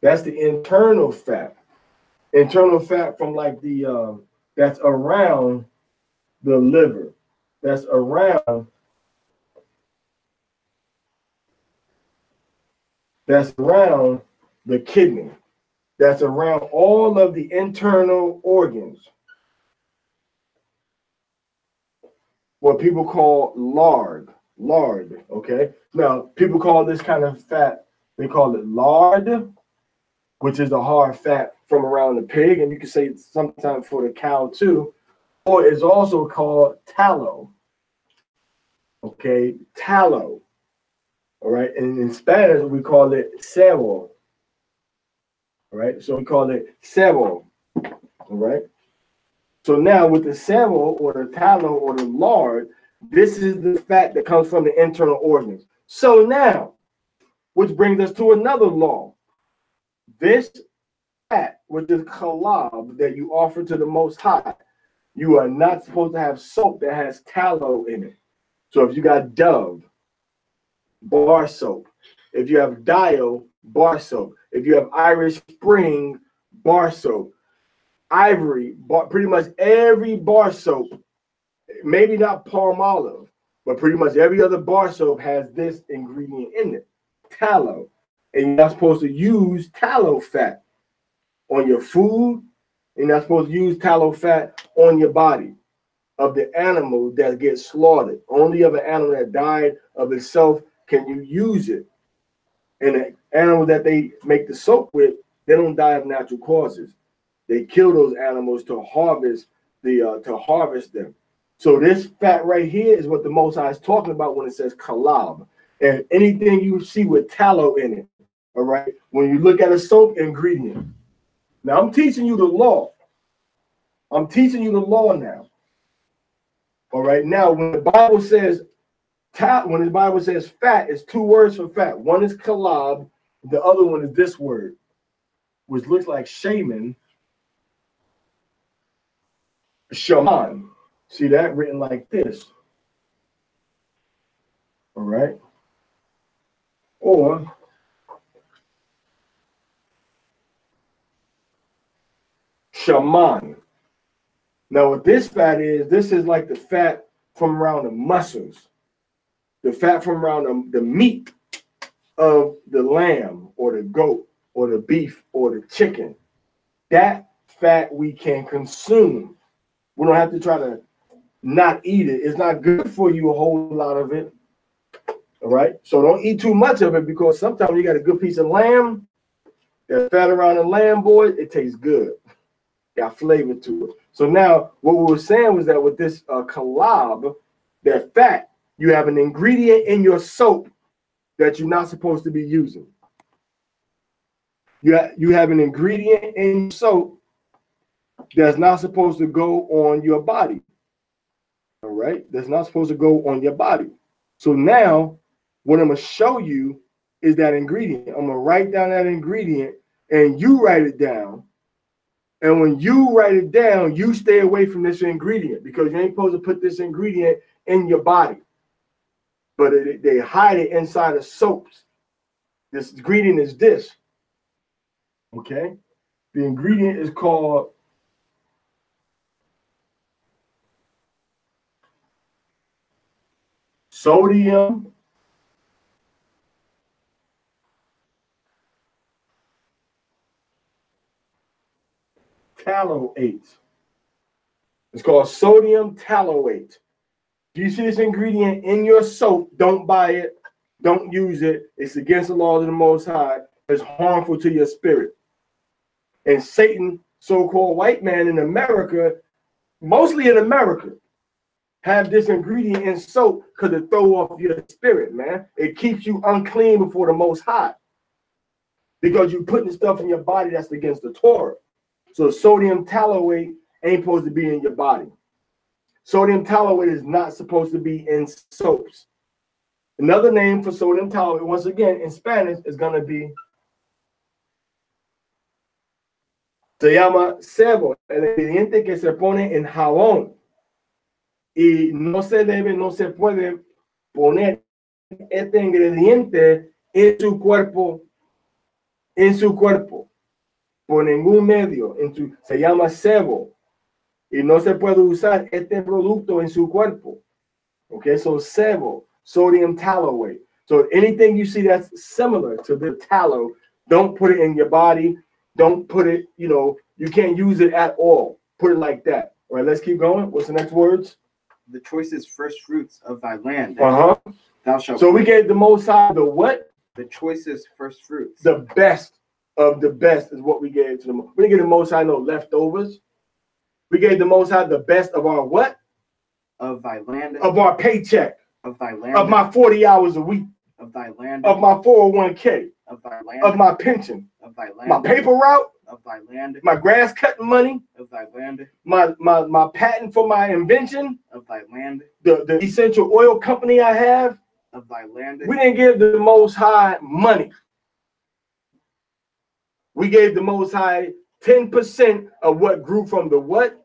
That's the internal fat. Internal fat from like the that's around the liver. That's around the kidney. that's around all of the internal organs. What people call lard. Lard, okay? Now, people call this kind of fat, they call it lard, which is the hard fat from around the pig, and you can say it's sometimes for the cow too, or it's also called tallow. Okay, tallow. All right, and in Spanish we call it cebo. All right, so we call it cebo. All right. So now with the cebo or the tallow or the lard, this is the fat that comes from the internal organs. So now, which brings us to another law. This fat, which is kalab, that you offer to the Most High, you are not supposed to have soap that has tallow in it. So if you got Dove, bar soap. If you have Dio, bar soap. If you have Irish Spring, bar soap. Ivory, pretty much every bar soap, maybe not Palmolive, but pretty much every other bar soap has this ingredient in it, tallow. And you're not supposed to use tallow fat on your food. You're not supposed to use tallow fat on your body of the animal that gets slaughtered. Only of an animal that died of itself can you use it. And the animal that they make the soap with, they don't die of natural causes. They kill those animals to harvest them. So this fat right here is what the Most High is talking about when it says kalab. And anything you see with tallow in it, all right? When you look at a soap ingredient. Now I'm teaching you the law. I'm teaching you the law now. All right. Now when the Bible says fat, it's two words for fat. One is kalab, the other one is this word, which looks like shaman. Shaman. See that written like this. All right. Or shaman. Now what this fat is, this is like the fat from around the muscles. The fat from around the meat of the lamb or the goat or the beef or the chicken. That fat we can consume. We don't have to try to not eat it. It's not good for you, a whole lot of it. All right. So don't eat too much of it, because sometimes you got a good piece of lamb, that fat around the lamb, boy, it tastes good. Got flavor to it. So now what we were saying was that with this kalab, that fat, you have an ingredient in your soap that you're not supposed to be using. You have an ingredient in soap that's not supposed to go on your body. All right? That's not supposed to go on your body. So now what I'm going to show you is that ingredient. I'm going to write down that ingredient and you write it down. And when you write it down, you stay away from this ingredient, because you ain't supposed to put this ingredient in your body. But they hide it inside of soaps. This ingredient is this. Okay? The ingredient is called sodium tallowate. It's called sodium tallowate. Do you see this ingredient in your soap? Don't buy it. Don't use it. It's against the laws of the Most High. It's harmful to your spirit. And Satan, so-called white man in America, mostly in America, have this ingredient in soap because it throw off your spirit, man. It keeps you unclean before the Most High, because you're putting stuff in your body that's against the Torah. So sodium tallowate ain't supposed to be in your body. Sodium tallowate is not supposed to be in soaps. Another name for sodium tallowate, once again, in Spanish, is going to be se llama sebo, el ingrediente que se pone en jabón. Y no se puede poner este ingrediente en su cuerpo, por ningún medio. Se llama sebo. Y no se puede usar este producto en su cuerpo. Okay, so sebo, sodium tallowate. So anything you see that's similar to the tallow, don't put it in your body. Don't put it, you know, you can't use it at all. Put it like that. All right, let's keep going. What's the next words? The choicest first fruits of thy land. Uh-huh. Thou shalt. So we gave the Most High the what? The choicest first fruits. The best of the best is what we gave to them. We didn't give the Most High no leftovers. We gave the Most High the best of our what? Of thy land. Of our paycheck. Of thy land. Of my 40 hours a week. Of thy land. Of my 401k. Of thy land. Of my pension. Of thy land. My paper route. Of thy land. My grass cutting money. Of thy land. My patent for my invention. Of thy land. The essential oil company I have. Of thy land. We didn't give the Most High money. We gave the Most High 10% of what grew from the what?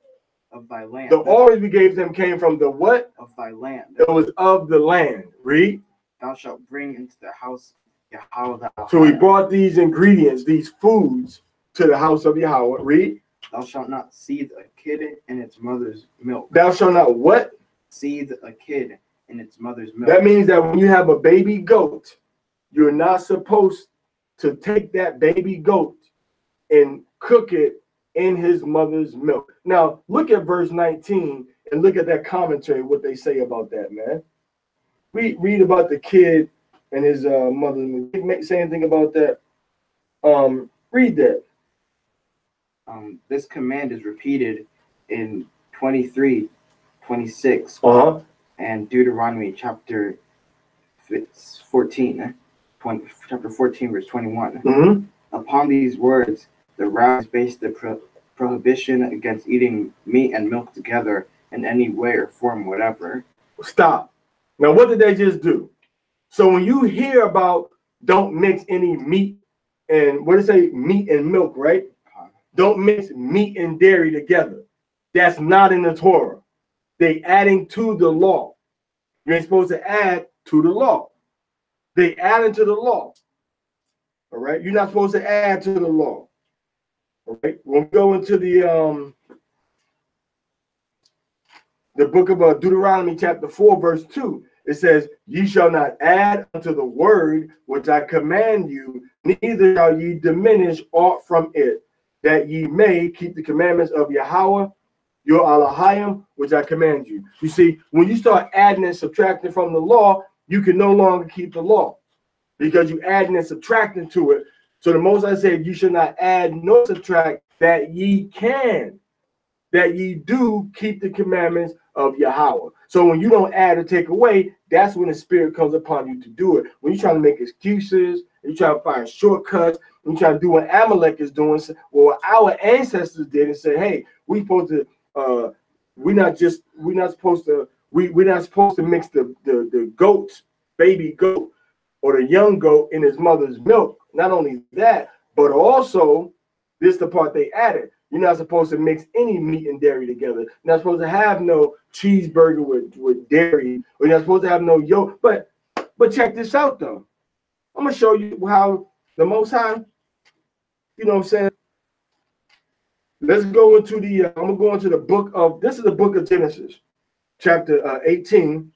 Of thy land. The oil we gave them came from the what? Of thy land. It was of the land. Read. Thou shalt bring into the house Yahweh. So we brought these ingredients, these foods, to the house of Yahweh. Read. Thou shalt not seethe a kid in its mother's milk. Thou shalt not what? Seethe a kid in its mother's milk. That means that when you have a baby goat, you're not supposed to take that baby goat and cook it in his mother's milk. Now, look at verse 19 and look at that commentary, what they say about that, man. We read about the kid and his mother's milk. Say anything about that? Read that. This command is repeated in 23:26 and Deuteronomy chapter 14, chapter 14, verse 21. Mm-hmm. Upon these words, the rabbis based the prohibition against eating meat and milk together in any way or form, whatever. Stop. Now, what did they just do? So when you hear about don't mix any meat and what does it say? Meat and milk, right? Don't mix meat and dairy together. That's not in the Torah. They adding to the law. You ain't supposed to add to the law. They adding to the law. All right. You're not supposed to add to the law. All right. When we go into the book of Deuteronomy chapter 4, verse 2, it says, ye shall not add unto the word which I command you, neither shall ye diminish aught from it, that ye may keep the commandments of Yahweh, your Elohim, which I command you. You see, when you start adding and subtracting from the law, you can no longer keep the law because you adding and subtracting to it. So the Most High said, you should not add nor subtract, that ye can, that ye do keep the commandments of Yahweh. So when you don't add or take away, that's when the Spirit comes upon you to do it. When you're trying to make excuses, you try to find shortcuts, you try to do what Amalek is doing, well, our ancestors did and said, hey, we're not supposed to mix the goat, baby goat, or the young goat in his mother's milk. Not only that, but also, this is the part they added. You're not supposed to mix any meat and dairy together. You're not supposed to have no cheeseburger with dairy, or you're not supposed to have no yolk. But check this out, though. I'm going to show you how the Most High, you know what I'm saying? Let's go into I'm going to go into the book of, this is the book of Genesis, chapter 18,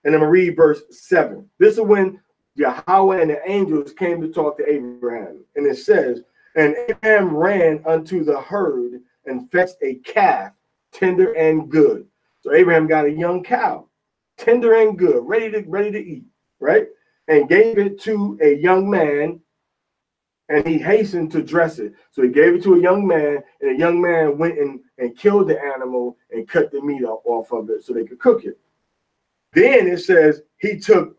and I'm going to read verse 7. This is when Yahweh and the angels came to talk to Abraham. And it says, and Abraham ran unto the herd and fetched a calf, tender and good. So Abraham got a young cow, tender and good, ready to eat, right? And gave it to a young man, and he hastened to dress it. So he gave it to a young man, and a young man went and killed the animal and cut the meat off of it so they could cook it. Then it says he took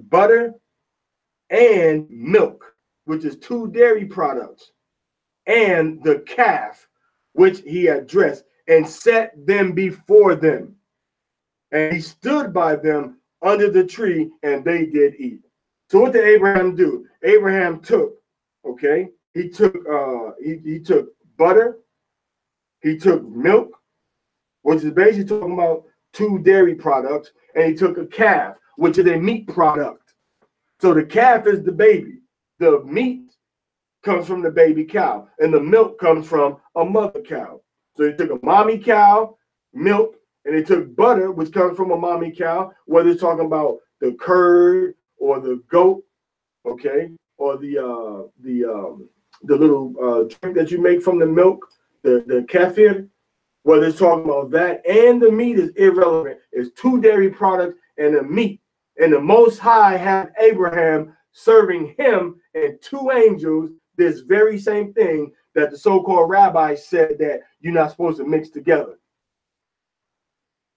butter and milk, which is 2 dairy products, and the calf, which he had dressed, and set them before them. And he stood by them under the tree, and they did eat. So what did Abraham do? Abraham took, okay, he took butter, he took milk, which is basically talking about 2 dairy products, and he took a calf, which is a meat product. So the calf is the baby. The meat comes from the baby cow, and the milk comes from a mother cow. So he took a mommy cow, milk, and they took butter, which comes from a mommy cow, whether it's talking about the curd or the goat, okay, or the drink that you make from the milk, the kefir, whether it's talking about that and the meat is irrelevant. It's 2 dairy products and the meat. And the Most High had Abraham serving him and 2 angels this very same thing that the so-called rabbi said that you're not supposed to mix together.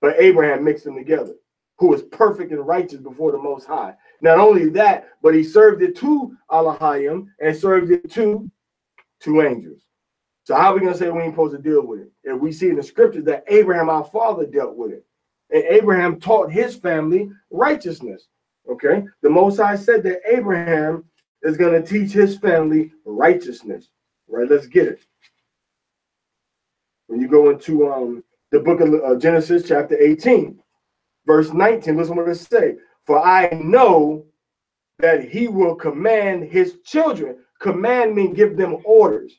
But Abraham mixed them together, who was perfect and righteous before the Most High. Not only that, but he served it to Aliyah and served it to 2 angels. So how are we going to say we ain't supposed to deal with it? If we see in the scriptures that Abraham, our father, dealt with it. And Abraham taught his family righteousness. Okay? The Most High said that Abraham is going to teach his family righteousness. Right? Let's get it. When you go into the book of Genesis, chapter 18, verse 19, listen what it says. For I know that he will command his children. Command means give them orders.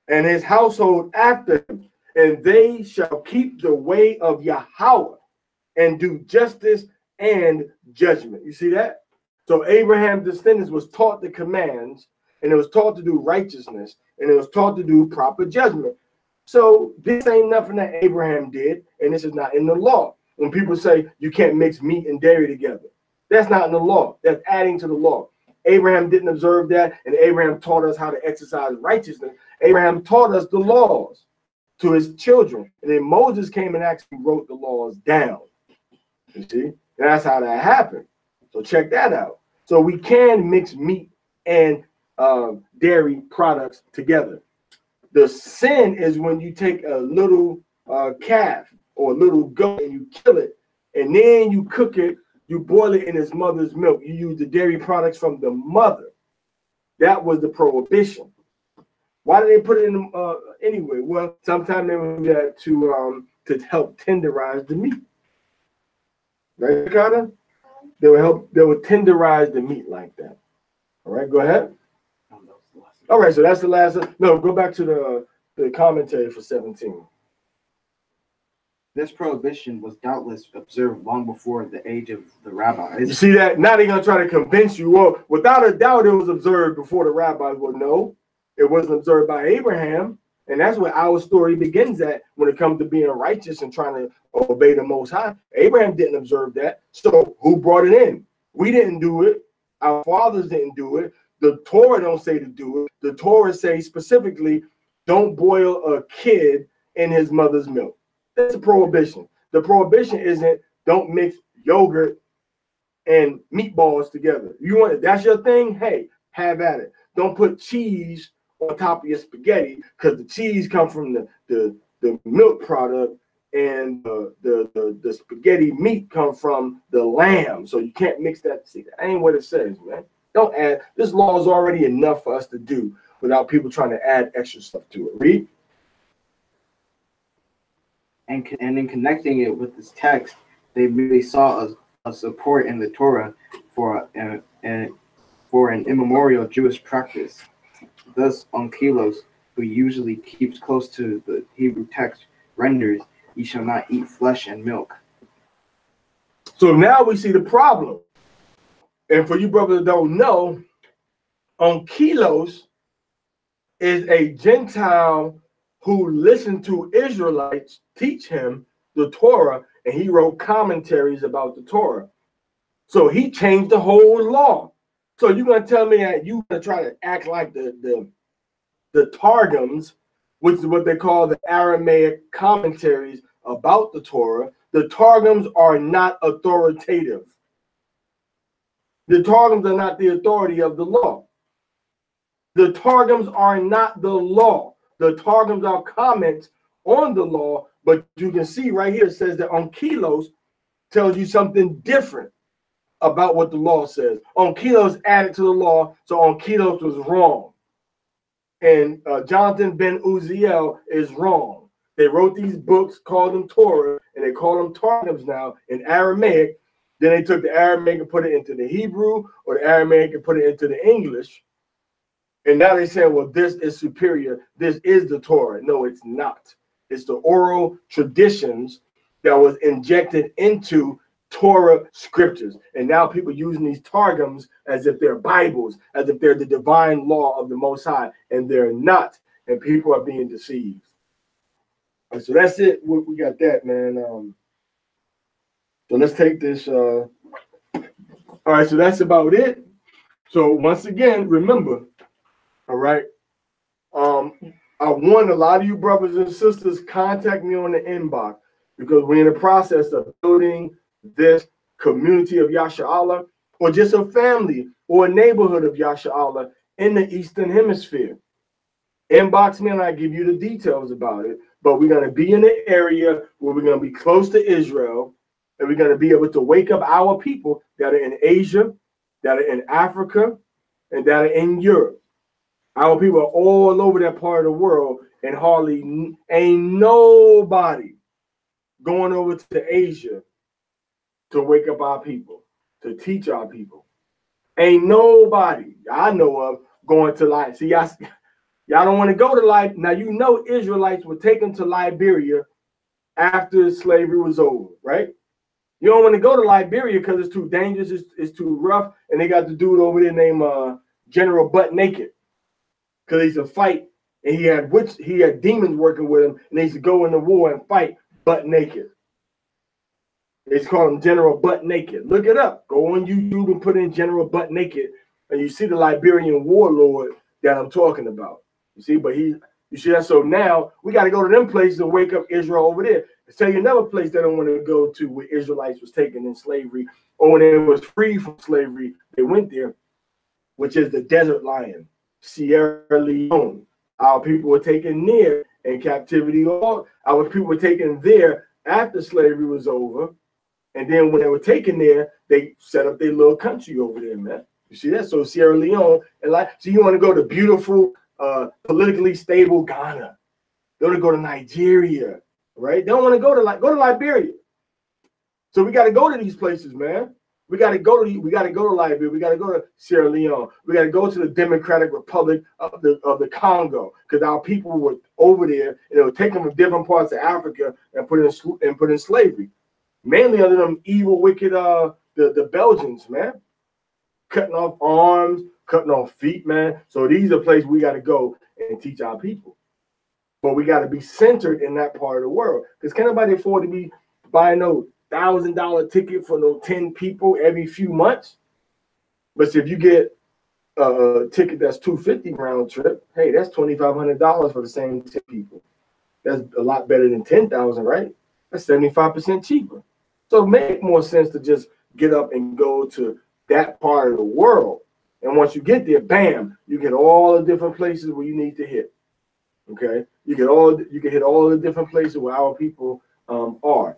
And his household after him, and they shall keep the way of Yahweh and do justice and judgment. You see that? So Abraham's descendants was taught the commands, and it was taught to do righteousness, and it was taught to do proper judgment. So this ain't nothing that Abraham did, and this is not in the law. When people say you can't mix meat and dairy together, that's not in the law. That's adding to the law. Abraham didn't observe that, and Abraham taught us how to exercise righteousness. Abraham taught us the laws to his children, and then Moses came and actually wrote the laws down. You see, and that's how that happened. So check that out. So we can mix meat and dairy products together. The sin is when you take a little calf or a little goat and you kill it, and then you cook it, you boil it in its mother's milk. You use the dairy products from the mother. That was the prohibition. Why did they put it in anyway? Well, sometimes they would do that to help tenderize the meat. Right, Carter? They would tenderize the meat like that. All right, go ahead. All right, so that's the last. No, go back to the commentary for 17. This prohibition was doubtless observed long before the age of the rabbis. You see that? Now they're going to try to convince you. Well, without a doubt, it was observed before the rabbis. Well, no, it wasn't observed by Abraham. And that's where our story begins at when it comes to being righteous and trying to obey the Most High. Abraham didn't observe that. So who brought it in? We didn't do it. Our fathers didn't do it. The Torah don't say to do it. The Torah says specifically, don't boil a kid in his mother's milk. That's a prohibition. The prohibition isn't don't mix yogurt and meatballs together. You want it? That's your thing? Hey, have at it. Don't put cheese on top of your spaghetti because the cheese comes from the milk product and the spaghetti meat comes from the lamb. So you can't mix that. See, that ain't what it says, man. Don't add. This law is already enough for us to do without people trying to add extra stuff to it. Read. And in connecting it with this text, they really saw a support in the Torah for an immemorial Jewish practice. Thus, Onkelos, who usually keeps close to the Hebrew text, renders, "Ye shall not eat flesh and milk." So now we see the problem. And for you brothers that don't know, Onkelos is a Gentile who listened to Israelites teach him the Torah, and he wrote commentaries about the Torah. So he changed the whole law. So you're going to tell me that you're going to try to act like the Targums, which is what they call the Aramaic commentaries about the Torah. The Targums are not authoritative. The Targums are not the authority of the law. The Targums are not the law. The Targums are comments on the law, but you can see right here it says that Onkelos tells you something different about what the law says. Onkelos added to the law, so Onkelos was wrong. And Jonathan ben Uziel is wrong. They wrote these books, called them Torah, and they call them Targums now in Aramaic. Then they took the Aramaic and put it into the Hebrew, or the Aramaic and put it into the English. And now they're saying, well, this is superior. This is the Torah. No, it's not. It's the oral traditions that was injected into Torah scriptures. And now people using these targums as if they're Bibles, as if they're the divine law of the Most High, and they're not. And people are being deceived. And so that's it. We got that, man. So let's take this. All right, so that's about it. So once again, remember, all right, I want a lot of you brothers and sisters contact me on the inbox, because we're in the process of building this community of Yasha'Allah, or just a family or a neighborhood of Yasha'Allah in the Eastern Hemisphere. Inbox me and I give you the details about it. But we're going to be in an area where we're going to be close to Israel, and we're going to be able to wake up our people that are in Asia, that are in Africa, and that are in Europe. Our people are all over that part of the world, and hardly ain't nobody going over to Asia to wake up our people, to teach our people. Ain't nobody I know of going to, like, see, y'all don't want to go to Liberia. Now, you know Israelites were taken to Liberia after slavery was over, right? You don't want to go to Liberia because it's too dangerous, it's too rough, and they got the dude over there named General Butt Naked, because he's a fight, and he had demons working with him, and they used to go into war and fight butt naked. They call him General Butt Naked. Look it up. Go on YouTube and put in General Butt Naked, and you see the Liberian warlord that I'm talking about. You see, but you see that. So now we got to go to them places to wake up Israel over there. I'll tell you another place they don't want to go to, where Israelites was taken in slavery, or when they was free from slavery, they went there, which is the Desert Lion, Sierra Leone. Our people were taken there in captivity. Our people were taken there after slavery was over. And then when they were taken there, they set up their little country over there, man. You see that? So Sierra Leone, and so you want to go to beautiful, politically stable Ghana. They want to go to Nigeria, right? They don't want to go to Liberia. So we got to go to these places, man. We got to go to Liberia. We got to go to Sierra Leone. We got to go to the Democratic Republic of the Congo, because our people were over there, and they were taken from different parts of Africa and put in slavery, mainly under them evil, wicked the Belgians, man, cutting off arms, cutting off feet, man. So these are places we got to go and teach our people. But we got to be centered in that part of the world, because can't nobody afford to be buying no $1,000 ticket for no 10 people every few months. But if you get a ticket that's $250 round trip, hey, that's $2,500 for the same 10 people. That's a lot better than $10,000, right? That's 75% cheaper. So it makes more sense to just get up and go to that part of the world. And once you get there, bam, you get all the different places where you need to hit. Okay, you can hit all the different places where our people are.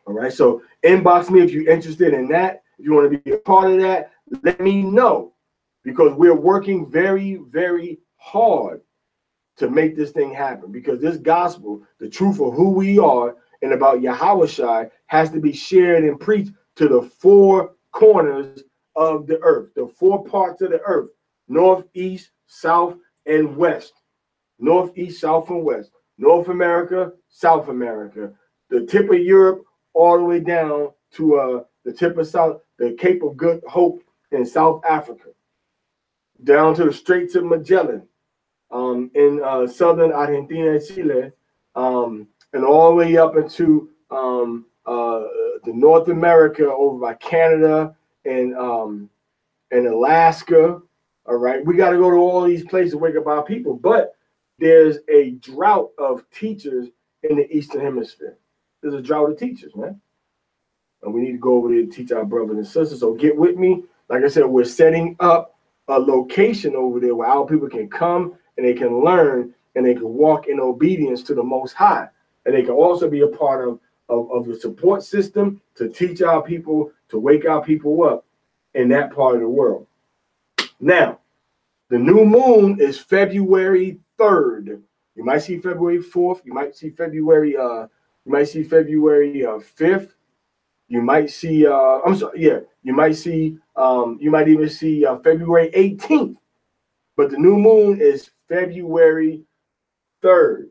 All right, so inbox me if you're interested in that. If you want to be a part of that, let me know, because we're working very, very hard to make this thing happen, because this gospel, the truth of who we are and about Yahushua, has to be shared and preached to the four corners of the earth, the four parts of the earth: north, east, south, and west. North, east, south, and west. North America, South America, the tip of Europe, all the way down to the tip of South, the Cape of Good Hope in South Africa, down to the Straits of Magellan in southern Argentina and Chile, and all the way up into the North America over by Canada and Alaska. All right, we got to go to all these places to wake up our people, but there's a drought of teachers in the Eastern Hemisphere. There's a drought of teachers, man. And we need to go over there to teach our brothers and sisters. So get with me. Like I said, we're setting up a location over there where our people can come and they can learn and they can walk in obedience to the Most High. And they can also be a part of the support system to teach our people, to wake our people up in that part of the world. Now, the new moon is February 3rd. You might see February 4th. You might see February 5th. You might see you might even see February 18th. But the new moon is February 3rd,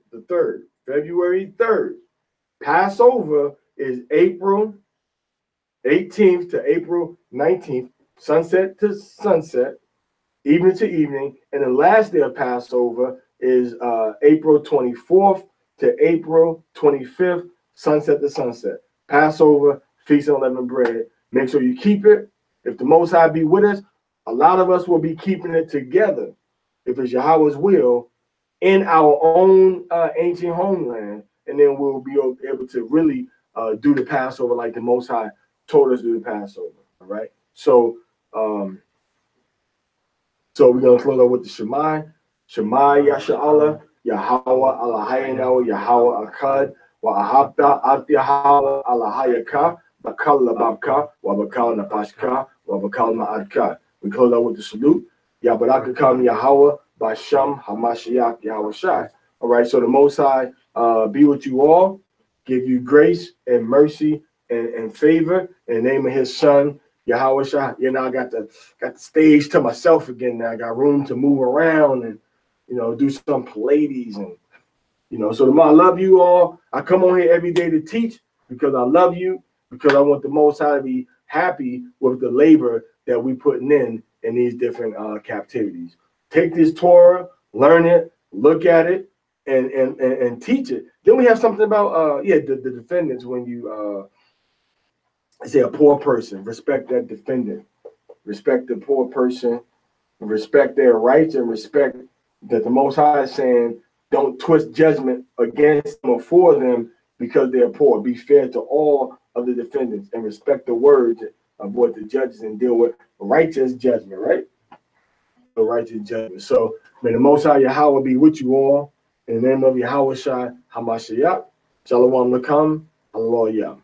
February 3rd. Passover is April 18th to April 19th, sunset to sunset, evening to evening. And the last day of Passover is April 24th to April 25th, sunset to sunset. Passover, Feast of Unleavened Bread. Make sure you keep it. If the Most High be with us, a lot of us will be keeping it together, if it's Yahweh's will, in our own ancient homeland. And then we'll be able to really do the Passover like the Most High told us to do the Passover. All right. So we're gonna close out with the Shema. Shema Yasha'Allah, Yahweh Allahayna, Yahweh Akkad, wa Ahabta At Yahweh Allahayaka, Bakal Lababka, wa Bakal Napashka, wa Bakal Ma'adka. We close out with the salute. Yabarakakam Yahweh, Basham Hamashiach Yahweh Shai. All right, so the Most High be with you all, give you grace and mercy and favor in the name of his son, Yahweh Shai. You know, I got the stage to myself again now. I got room to move around and, you know, do some Pilates and, you know, so I love you all. I come on here every day to teach because I love you, because I want the Most High to be happy with the labor that we putting in these different captivities. Take this Torah, learn it, look at it, and teach it. Then we have something about the defendants. When you say a poor person, respect that defendant, respect the poor person, respect their rights, and respect that the Most High is saying don't twist judgment against them or for them because they're poor. Be fair to all of the defendants and respect the words of what the judges and deal with righteous judgment, right? The righteous judgment. So may the Most High Yahweh be with you all. In the name of Yahweh Shai Hamashiach. Shalom Lakam. Aliyah.